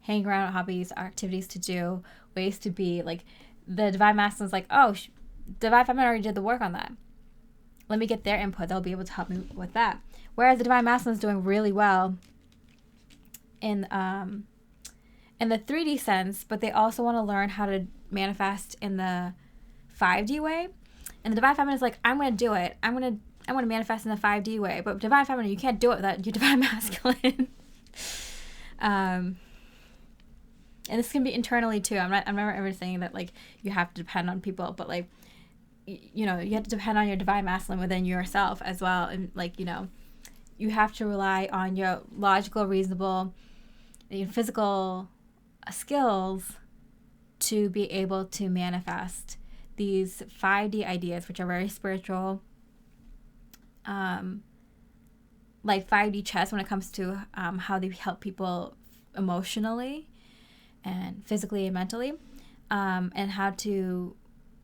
hang around, hobbies, activities to do, ways to be. Like the divine masculine's like, oh, divine feminine already did the work on that. Let me get their input. They'll be able to help me with that. Whereas the divine masculine is doing really well in the 3D sense, but they also want to learn how to manifest in the 5D way. And the divine feminine is like, I'm going to do it. I want to manifest in the 5D way. But divine feminine, you can't do it without your divine masculine. And this can be internally too. I'm never ever saying that like you have to depend on people, but like, you know, you have to depend on your divine masculine within yourself as well. And like, you know, you have to rely on your logical, reasonable, physical skills to be able to manifest these 5D ideas, which are very spiritual, like 5D chess when it comes to how they help people emotionally and physically and mentally, and how to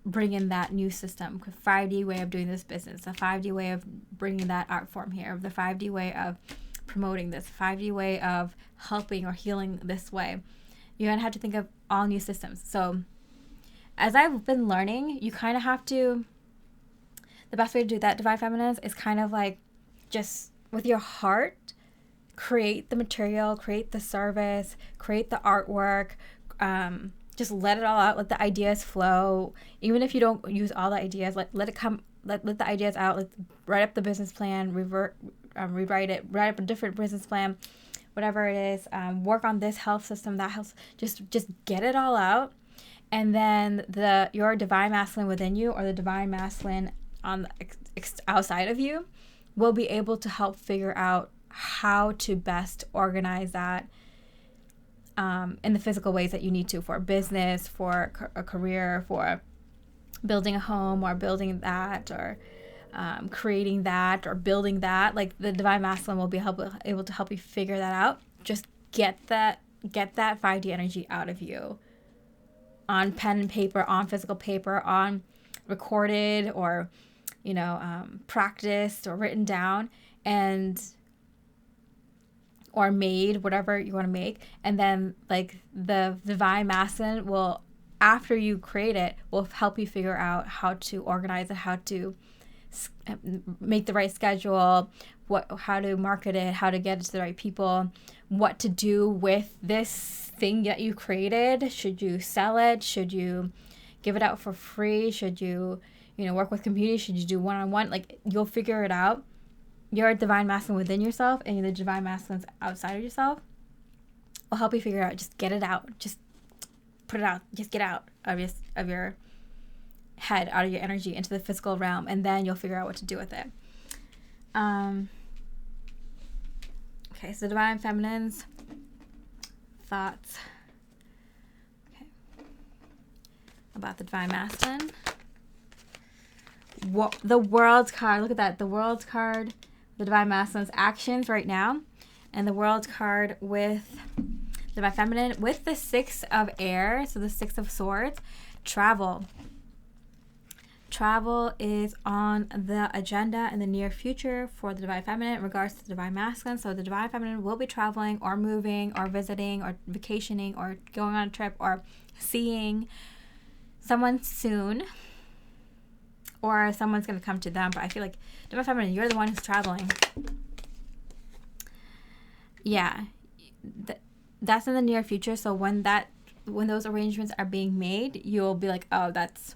bring in that new system, 5D way of doing this business, a 5D way of bringing that art form here, the 5D way of promoting this, 5D way of helping or healing this way. You're going to have to think of all new systems. So as I've been learning, you kind of have to, the best way to do that, divine feminine, is kind of like just with your heart, create the material, create the service, create the artwork, just let it all out, let the ideas flow. Even if you don't use all the ideas, let it come, let the ideas out, like write up the business plan, rewrite it, write up a different business plan, whatever it is, work on this health system, that health, just get it all out. And then your divine masculine within you, or the divine masculine on the outside of you, will be able to help figure out how to best organize that in the physical ways that you need to, for business, for a career, for building a home or building that, or creating that, or building that, like the divine masculine will be able to help you figure that out. Just get that 5D energy out of you on pen and paper, on physical paper, on recorded, or practiced or written down, and or made, whatever you want to make. And then like the divine masculine will, after you create it, will help you figure out how to organize it, how to make the right schedule, how to market it, how to get it to the right people, what to do with this thing that you created. Should you sell it? Should you give it out for free? Should you work with community? Should you do one-on-one? Like, you'll figure it out. Your divine masculine within yourself and the divine masculines outside of yourself will help you figure out. Just get it out. Just put it out. Just get out of your head, out of your energy, into the physical realm, and then you'll figure out what to do with it. Okay, so divine feminines, thoughts. Okay, about the divine masculine. The World's card. Look at that. The World's card. The divine masculine's actions right now, and the World's card with the divine feminine with the 6 of air. So the 6 of swords. Travel. Travel is on the agenda in the near future for the divine feminine in regards to the divine masculine. So the divine feminine will be traveling or moving or visiting or vacationing or going on a trip or seeing someone soon, or someone's going to come to them. But I feel like divine feminine, you're the one who's traveling. Yeah, that's in the near future. So when those arrangements are being made, you'll be like, oh, that's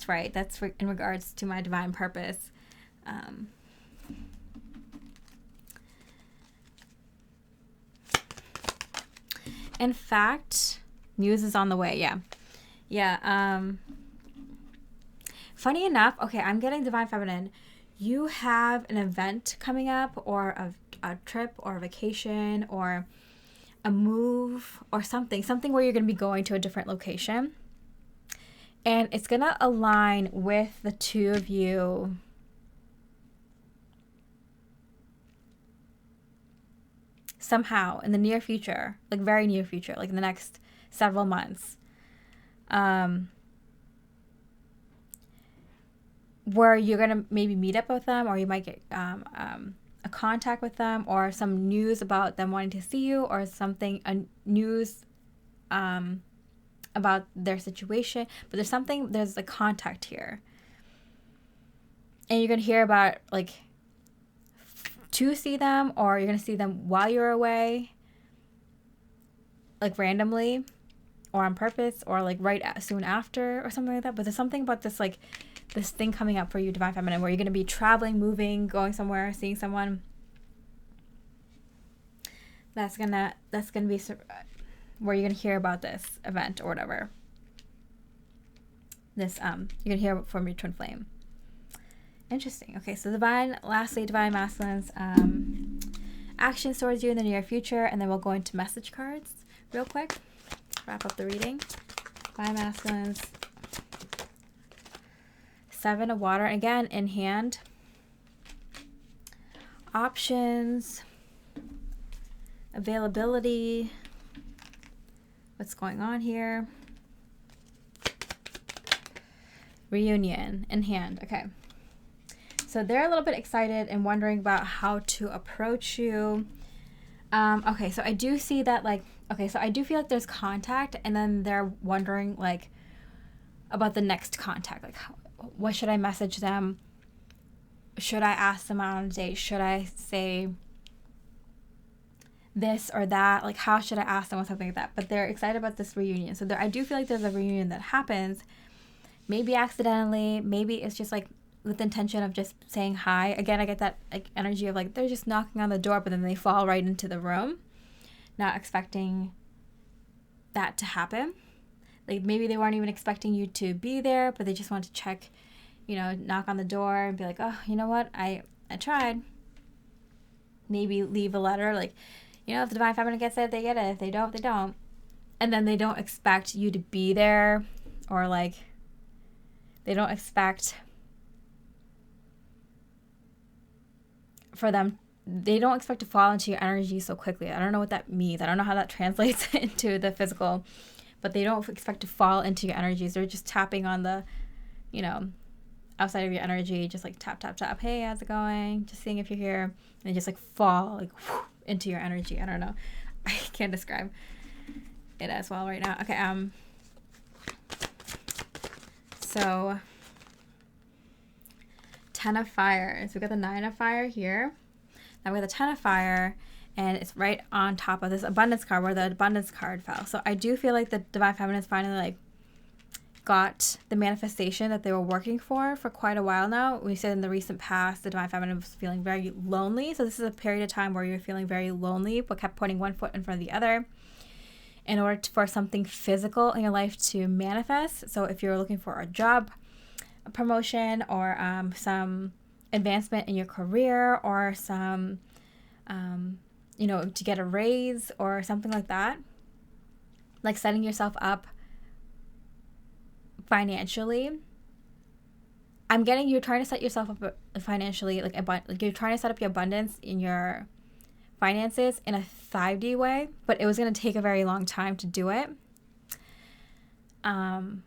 right. That's in regards to my divine purpose. In fact, news is on the way. Yeah. Funny enough, okay, I'm getting divine feminine. You have an event coming up, or a trip, or a vacation, or a move, or something where you're going to be going to a different location. And it's going to align with the two of you somehow in the near future, like very near future, like in the next several months. Where you're going to maybe meet up with them, or you might get a contact with them, or some news about them wanting to see you, or news about their situation. But there's a contact here. And you're going to hear about, like, to see them, or you're going to see them while you're away, like randomly, or on purpose, or like soon after, or something like that. But there's something about this, like, this thing coming up for you, divine feminine, where you're going to be traveling, moving, going somewhere, seeing someone. That's gonna be where you're gonna hear about this event or whatever. You're gonna hear from your twin flame. Interesting. Okay, so lastly, divine masculines, actions towards you in the near future, and then we'll go into message cards real quick. Wrap up the reading. Divine masculines. 7 of water, again, in hand. Options. Availability. What's going on here? Reunion, in hand. Okay. So they're a little bit excited and wondering about how to approach you. Okay, so I do see that, so I do feel like there's contact, and then they're wondering, like, about the next contact. Like, what should I message them? Should I ask them out on a date? Should I say this or that? Like, how should I ask them or something like that? But they're excited about this reunion. So I do feel like there's a reunion that happens. Maybe accidentally. Maybe it's just, like, with the intention of just saying hi. Again, I get that, like, energy of, like, they're just knocking on the door, but then they fall right into the room, not expecting that to happen. Like, maybe they weren't even expecting you to be there, but they just want to check, knock on the door and be like, oh, you know what? I tried. Maybe leave a letter, like, if the divine feminine gets it, they get it. If they don't, they don't. And then they don't expect you to be there, or, like, They don't expect they don't expect to fall into your energy so quickly. I don't know what that means. I don't know how that translates into the physical, but they don't expect to fall into your energies. They're just tapping on the, outside of your energy, just like tap, tap, tap. Hey, how's it going? Just seeing if you're here. And just like fall like into your energy. I don't know. I can't describe it as well right now. Okay. So 10 of fire. So we got the 9 of fire here. Now we got the 10 of fire, and it's right on top of this abundance card where the abundance card fell. So I do feel like the Divine Feminine is finally like got the manifestation that they were working for quite a while now. We said in the recent past, the Divine Feminine was feeling very lonely. So this is a period of time where you're feeling very lonely, but kept putting one foot in front of the other in order for something physical in your life to manifest. So if you're looking for a job promotion or some advancement in your career or some, to get a raise or something like that, like setting yourself up financially. I'm getting you're trying to set yourself up financially, like you're trying to set up your abundance in your finances in a 5D way, but it was going to take a very long time to do it. And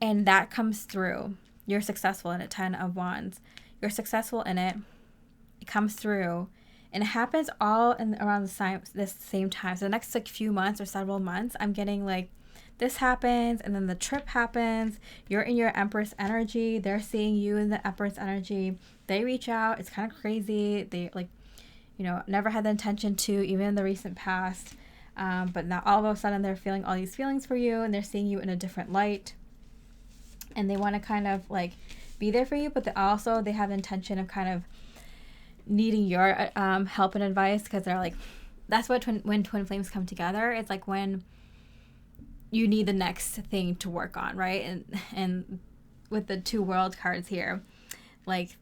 that comes through. You're successful in it, 10 of Wands. You're successful in it. It comes through. And it happens all around the same time. So the next few months or several months, I'm getting like this happens, and then the trip happens. You're in your Empress energy. They're seeing you in the Empress energy. They reach out. It's kind of crazy. They never had the intention to, even in the recent past. But now all of a sudden they're feeling all these feelings for you, and they're seeing you in a different light. And they want to kind of like be there for you, but they have the intention of kind of needing your help and advice, because they're like, that's what when twin flames come together, it's like when you need the next thing to work on, right? And with the 2 world cards here, like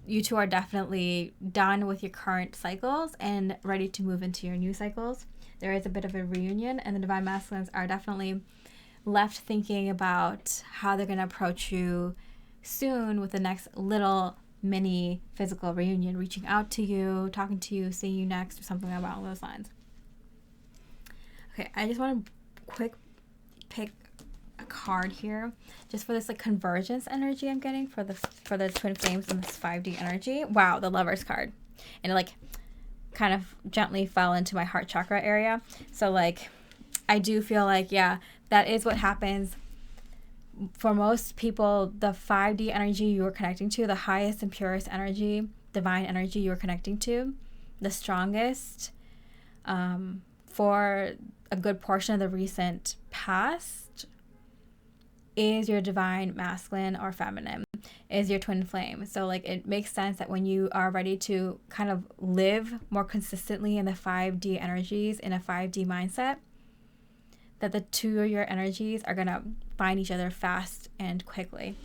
you two are definitely done with your current cycles and ready to move into your new cycles. There is a bit of a reunion, and the Divine Masculines are definitely left thinking about how they're going to approach you soon with the next little mini physical reunion, reaching out to you, talking to you, seeing you next, or something along those lines. Okay, I just want to quick pick a card here just for this like convergence energy I'm getting for the twin flames and this 5D energy. Wow, the Lovers card. And it like kind of gently fell into my heart chakra area. So like I do feel like, yeah, that is what happens for most people. The 5D energy you are connecting to, the highest and purest energy, divine energy you are connecting to, the strongest, for a good portion of the recent past, is your divine masculine or feminine, is your twin flame. So like it makes sense that when you are ready to kind of live more consistently in the 5D energies, in a 5D mindset, that the 2 of your energies are going to find each other fast and quickly.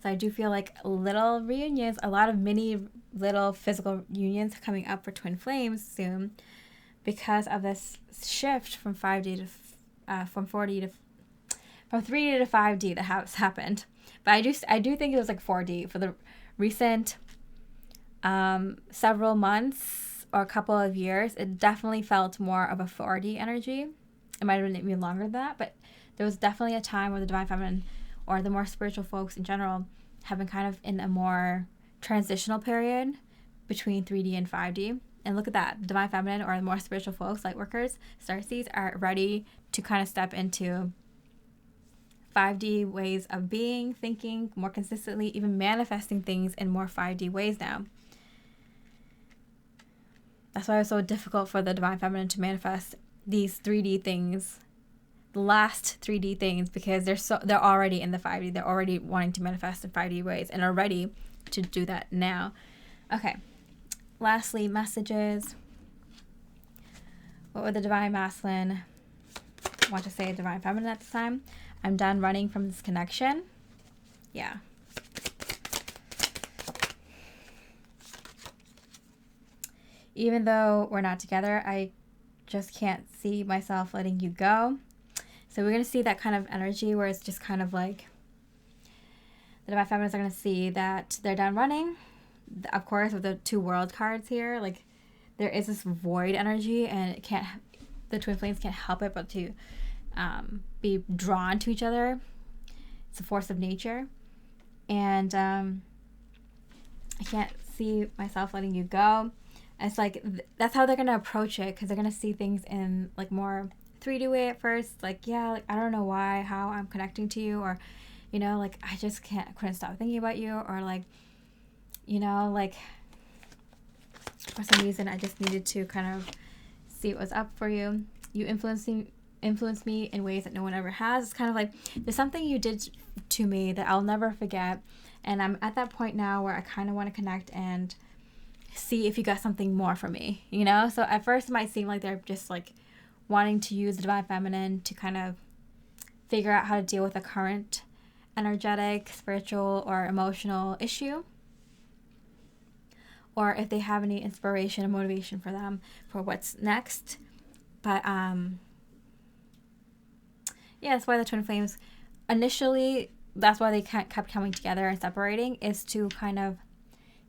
So I do feel like little reunions, a lot of mini little physical unions coming up for twin flames soon, because of this shift from 5D to from 3D to 5D that has happened. But I do think it was like 4D for the recent several months or a couple of years. It definitely felt more of a 4D energy. It might have been even longer than that, but there was definitely a time where the Divine Feminine or the more spiritual folks in general have been kind of in a more transitional period between 3D and 5D. And look at that. Divine Feminine or the more spiritual folks, light workers, starseeds, are ready to kind of step into 5D ways of being, thinking more consistently, even manifesting things in more 5D ways now. That's why it was so difficult for the Divine Feminine to manifest these 3D things, the last 3D things, because they're already in the 5D. They're already wanting to manifest in 5D ways and are ready to do that now. Okay. Lastly, messages. What would the Divine Masculine want to say to Divine Feminine at this time? I'm done running from this connection. Yeah. Even though we're not together, I just can't see myself letting you go. So we're going to see that kind of energy where it's just kind of like The divine feminines are going to see that they're done running. Of course, with the 2 world cards here, like there is this void energy, and the twin flames can't help it but to be drawn to each other. It's a force of nature. And I can't see myself letting you go. It's like that's how they're going to approach it, because they're going to see things in like more 3D way at first. Like, yeah, like I don't know how I'm connecting to you, or, you know, like I just couldn't stop thinking about you, or like, you know, like for some reason I just needed to kind of see what was up for you. You influenced me in ways that no one ever has. It's kind of like there's something you did to me that I'll never forget, and I'm at that point now where I kind of want to connect and see if you got something more from me, you know? So at first it might seem like they're just like wanting to use the divine feminine to kind of figure out how to deal with a current energetic, spiritual, or emotional issue, or if they have any inspiration and motivation for them for what's next. But yeah, that's why the twin flames initially, that's why they kept coming together and separating, is to kind of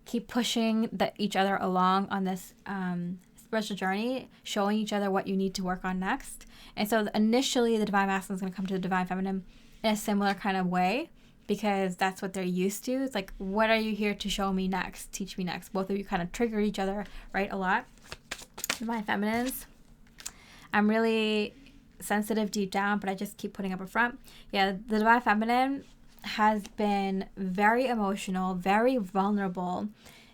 keep pushing each other along on this spiritual journey, showing each other what you need to work on next. And so initially the divine masculine is going to come to the divine feminine in a similar kind of way, because that's what they're used to. It's like, what are you here to show me next? Teach me next. Both of you kind of trigger each other, right, a lot. Divine feminines, I'm really sensitive deep down, but I just keep putting up a front. Yeah, the divine feminine has been very emotional, very vulnerable,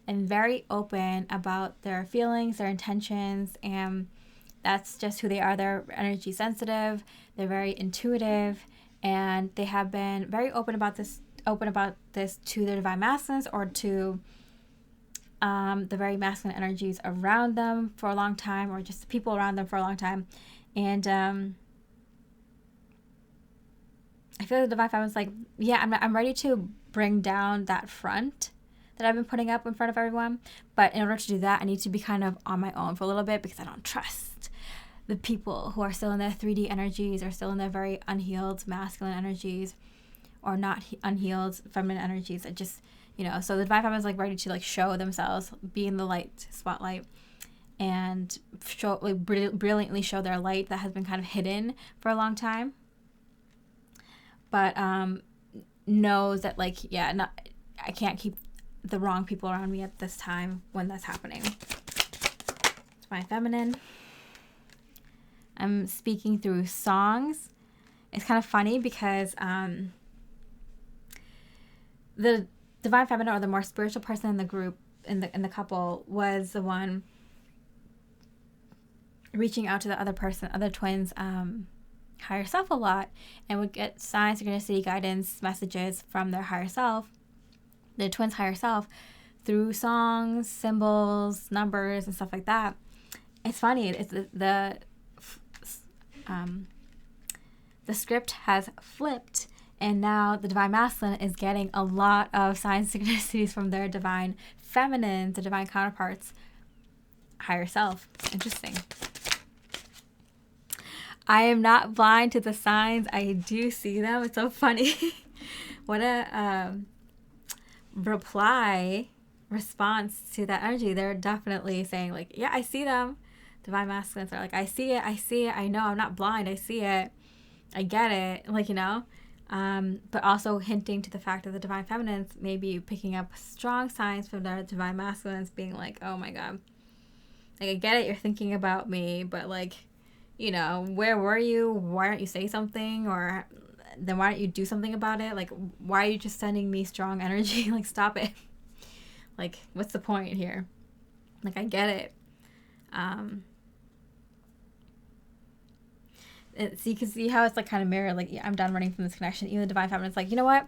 and very open about their feelings, their intentions, and that's just who they are. They're energy sensitive, they're very intuitive, and they have been very open about this to their divine masculines, or to the very masculine energies around them for a long time, or just the people around them for a long time. And I feel like the divine feminine's like, yeah, I'm ready to bring down that front that I've been putting up in front of everyone. But in order to do that, I need to be kind of on my own for a little bit, because I don't trust the people who are still in their 3D energies, or still in their very unhealed masculine energies, or not unhealed feminine energies. I just, you know, so the divine feminine is like ready to like show themselves, be in the light spotlight, and show, like, brilliantly show their light that has been kind of hidden for a long time. But knows that, like, yeah, I can't keep the wrong people around me at this time when that's happening. It's my feminine. I'm speaking through songs. It's kind of funny because the divine feminine, or the more spiritual person in the group, in the couple, was the one reaching out to the other person, other twins, higher self a lot, and would get signs, synchronicity, guidance, messages from their higher self, the twins' higher self, through songs, symbols, numbers, and stuff like that. It's funny. It's the script has flipped, and now the divine masculine is getting a lot of signs, synchronicities from their divine feminine, the divine counterparts, higher self. Interesting. I am not blind to the signs. I do see them. It's so funny. What a response to that energy. They're definitely saying, like, yeah, I see them. Divine masculines are like, I see it. I know. I'm not blind. I see it. I get it. Like, you know. But also hinting to the fact that the divine feminines may be picking up strong signs from their divine masculines, being like, oh my God. Like, I get it. You're thinking about me, but, like, you know, where were you? Why don't you say something? Or then why don't you do something about it? Like, why are you just sending me strong energy? Like, stop it. Like, what's the point here? Like, I get it. So you can see how it's like kind of mirrored. Like, I'm done running from this connection. Even the divine feminine is like, you know what?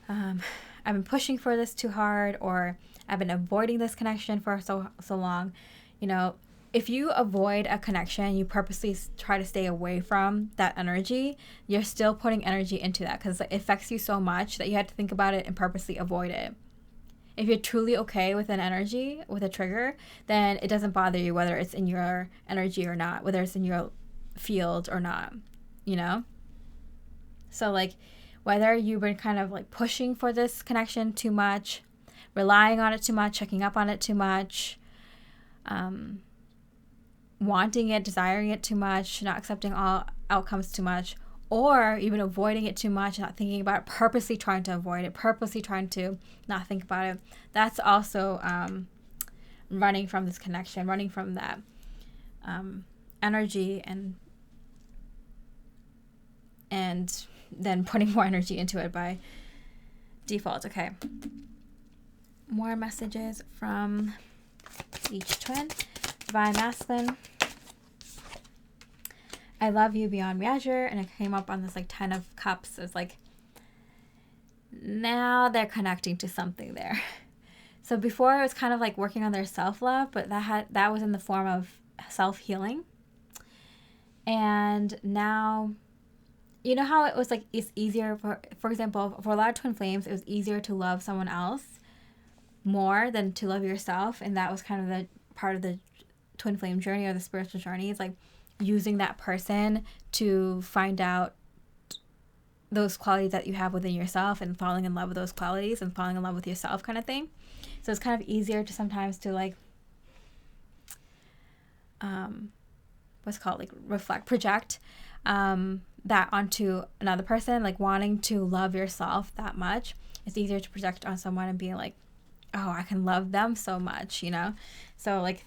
I've been pushing for this too hard, or I've been avoiding this connection for so long. You know, if you avoid a connection, you purposely try to stay away from that energy, you're still putting energy into that, because it affects you so much that you have to think about it and purposely avoid it. If you're truly okay with an energy, with a trigger, then it doesn't bother you whether it's in your energy or not, whether it's in your field or not, you know? So, like, whether you've been kind of like pushing for this connection too much, relying on it too much, checking up on it too much, wanting it, desiring it too much, not accepting all outcomes too much, or even avoiding it too much, not thinking about it, purposely trying to avoid it, purposely trying to not think about it. That's also running from this connection, running from that energy, and then putting more energy into it by default. Okay. More messages from each twin. Divine Masculine. I love you beyond measure. And it came up on this like 10 of Cups. It's like, now they're connecting to something there. So before it was kind of like working on their self-love, but that was in the form of self-healing. And now, you know how it was like, it's easier for example, for a lot of twin flames, it was easier to love someone else more than to love yourself. And that was kind of the part of the twin flame journey or the spiritual journey. It's like using that person to find out those qualities that you have within yourself and falling in love with those qualities and falling in love with yourself kind of thing. So it's kind of easier to sometimes to like what's called like project that onto another person, like wanting to love yourself that much. It's easier to project on someone and being like, oh, I can love them so much, you know? So like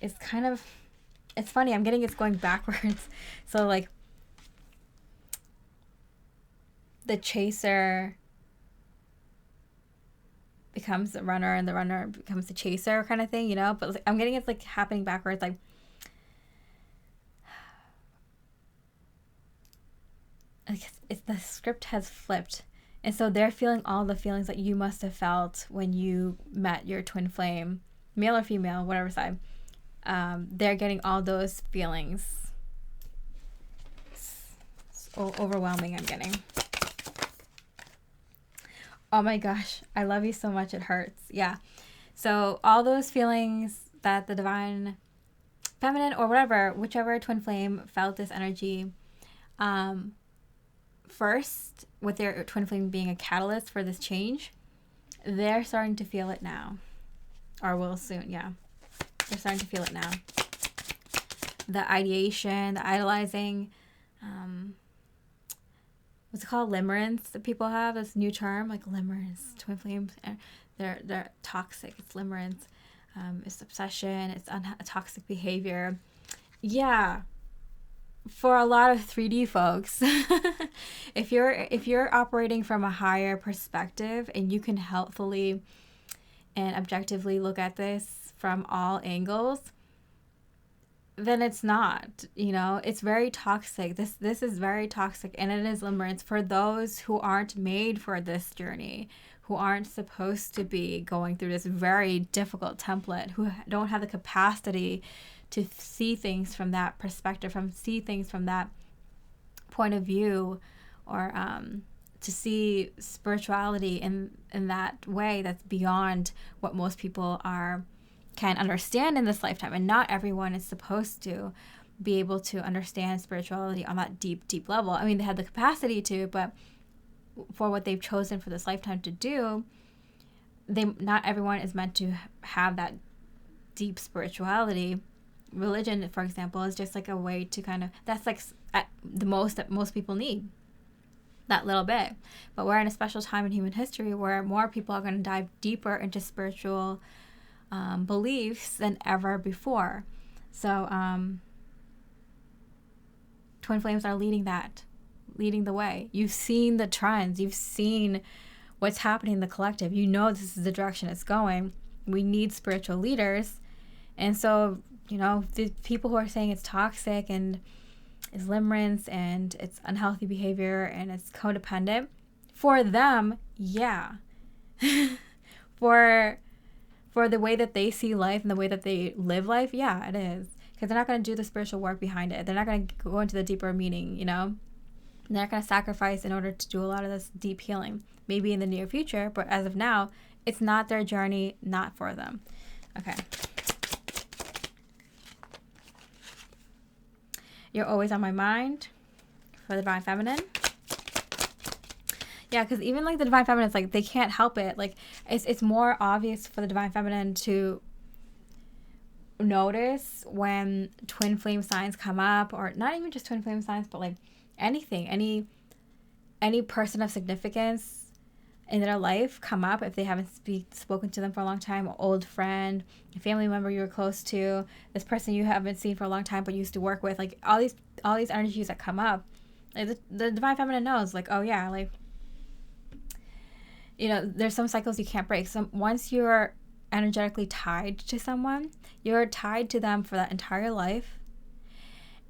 it's kind of, it's funny, I'm getting it's going backwards. So like the chaser becomes the runner and the runner becomes the chaser kind of thing, you know? But like, I'm getting it's like happening backwards. Like it's the script has flipped. And so they're feeling all the feelings that you must have felt when you met your twin flame, male or female, whatever side. They're getting all those feelings. It's overwhelming, I'm getting. Oh my gosh, I love you so much, it hurts. Yeah. So all those feelings that the divine feminine or whatever, whichever twin flame felt this energy, first, with their twin flame being a catalyst for this change, they're starting to feel it now. Or will soon, yeah. They're starting to feel it now. The ideation, the idolizing, what's it called? Limerence that people have, this new term, like limerence, twin flames, they're toxic, it's limerence, it's obsession, it's toxic behavior. Yeah. For a lot of 3D folks, if you're operating from a higher perspective and you can helpfully and objectively look at this from all angles, then it's not, you know, it's very toxic. This is very toxic, and it is limerence for those who aren't made for this journey, who aren't supposed to be going through this very difficult template, who don't have the capacity to see things from that perspective, see things from that point of view, or to see spirituality in that way that's beyond what most people can understand in this lifetime. And not everyone is supposed to be able to understand spirituality on that deep level. I mean, they have the capacity to, but for what they've chosen for this lifetime to do, not everyone is meant to have that deep spirituality. Religion, for example, is just like a way to kind of, that's like at the most that most people need, that little bit. But we're in a special time in human history where more people are going to dive deeper into spiritual beliefs than ever before. So twin flames are leading the way. You've seen the trends, you've seen what's happening in the collective, you know this is the direction it's going. We need spiritual leaders. And so, you know, the people who are saying it's toxic and it's limerence and it's unhealthy behavior and it's codependent, for them, yeah. for the way that they see life and the way that they live life, yeah, it is. Because they're not going to do the spiritual work behind it. They're not going to go into the deeper meaning, you know. They're not going to sacrifice in order to do a lot of this deep healing. Maybe in the near future, but as of now, it's not their journey, not for them. Okay. You're always on my mind for the divine feminine. Yeah, because even like the divine feminine, it's like they can't help it. Like it's more obvious for the divine feminine to notice when twin flame signs come up, or not even just twin flame signs, but like anything, any person of significance in their life come up if they haven't spoken to them for a long time, an old friend, a family member you were close to, this person you haven't seen for a long time but used to work with, like all these energies that come up, like the divine feminine knows, like, oh yeah, like, you know, there's some cycles you can't break. So once you're energetically tied to someone, you're tied to them for that entire life.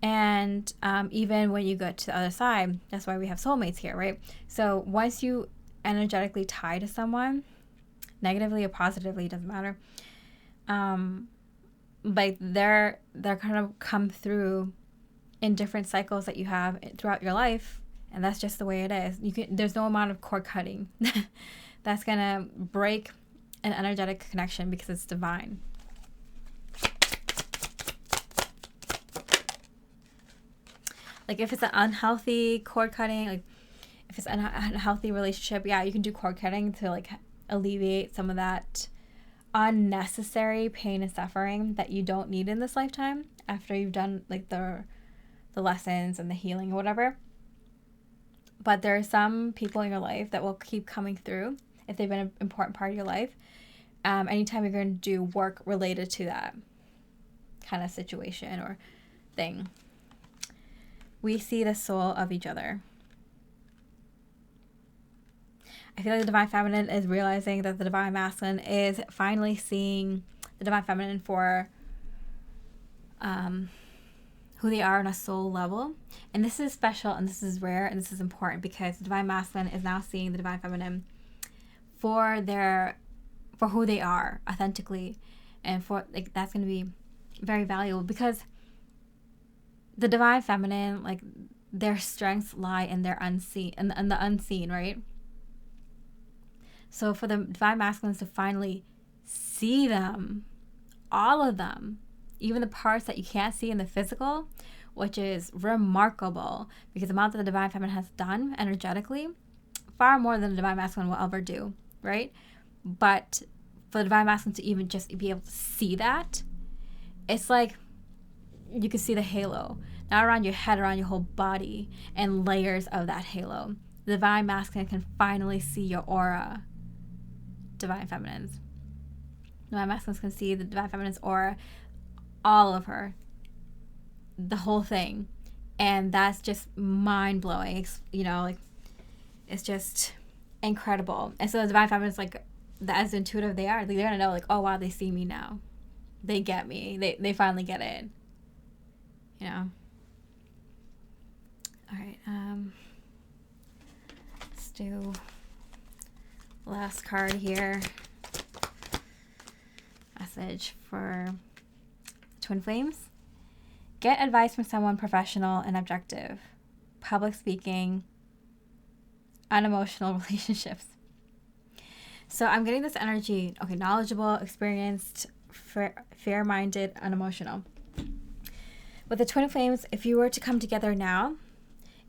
And even when you go to the other side, that's why we have soulmates here, right? So once you energetically tie to someone, negatively or positively, doesn't matter, like they're kind of come through in different cycles that you have throughout your life, and that's just the way it is. There's no amount of cord cutting that's gonna break an energetic connection, because it's divine. Like if it's an unhealthy cord cutting, like if it's an unhealthy relationship, yeah, you can do cord cutting to like alleviate some of that unnecessary pain and suffering that you don't need in this lifetime after you've done like the lessons and the healing or whatever. But there are some people in your life that will keep coming through if they've been an important part of your life. Anytime you're going to do work related to that kind of situation or thing, we see the soul of each other. I feel like the divine feminine is realizing that the divine masculine is finally seeing the divine feminine for who they are on a soul level. And this is special, and this is rare, and this is important, because the divine masculine is now seeing the divine feminine for who they are authentically, and for like that's going to be very valuable, because the divine feminine, like their strengths lie in their unseen, in the unseen, right? So for the divine masculines to finally see them, all of them, even the parts that you can't see in the physical, which is remarkable, because the amount that the divine feminine has done energetically, far more than the divine masculine will ever do, right? But for the divine masculine to even just be able to see that, it's like you can see the halo, not around your head, around your whole body, and layers of that halo. The divine masculine can finally see your aura, divine feminines. Divine masculines can see the divine feminine's aura, all of her, the whole thing. And that's just mind-blowing, you know, like it's just incredible. And so the divine feminine's like, as intuitive they are, like, they're gonna know, like, oh wow, they see me now, they get me, they finally get it, you know. All right, let's do last card here. Message for twin flames. Get advice from someone professional and objective. Public speaking, unemotional relationships. So I'm getting this energy, okay, knowledgeable, experienced, fair-minded, unemotional. With the twin flames, if you were to come together now,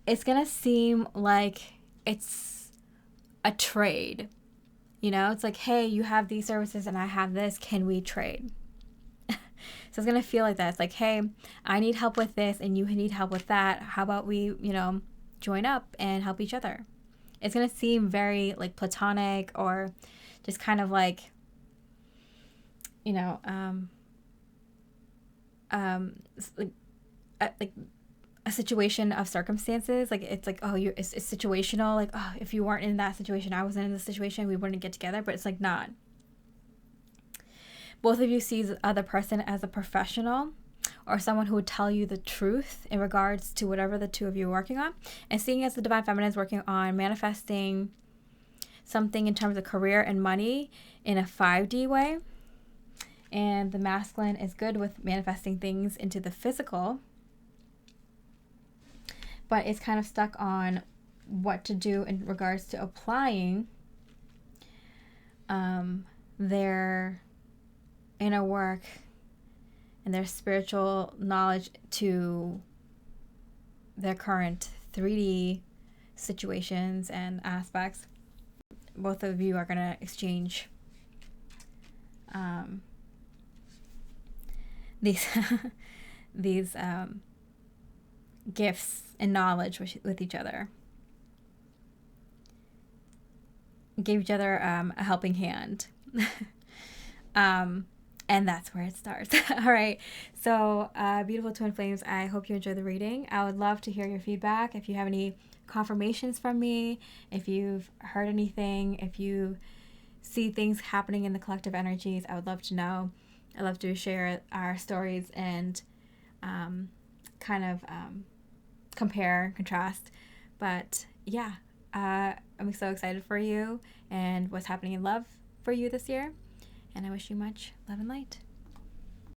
it's going to seem like it's a trade. You know, it's like, hey, you have these services and I have this. Can we trade? So it's going to feel like that. It's like, hey, I need help with this and you need help with that. How about we, you know, join up and help each other? It's going to seem very like platonic, or just kind of like, you know, like a situation of circumstances. Like it's like, oh, it's situational. Like, oh, if you weren't in that situation, I wasn't in this situation, we wouldn't get together. But it's like not. Both of you see the other person as a professional, or someone who would tell you the truth in regards to whatever the two of you are working on. And seeing as the divine feminine is working on manifesting something in terms of career and money in a 5D way, and the masculine is good with manifesting things into the physical, but it's kind of stuck on what to do in regards to applying their inner work and their spiritual knowledge to their current 3D situations and aspects. Both of you are going to exchange these these gifts and knowledge with each other. Give each other a helping hand. And that's where it starts. All right. So, beautiful twin flames, I hope you enjoyed the reading. I would love to hear your feedback. If you have any confirmations from me, if you've heard anything, if you see things happening in the collective energies, I would love to know. I love to share our stories and compare, contrast. But yeah, I'm so excited for you and what's happening in love for you this year. And I wish you much love and light.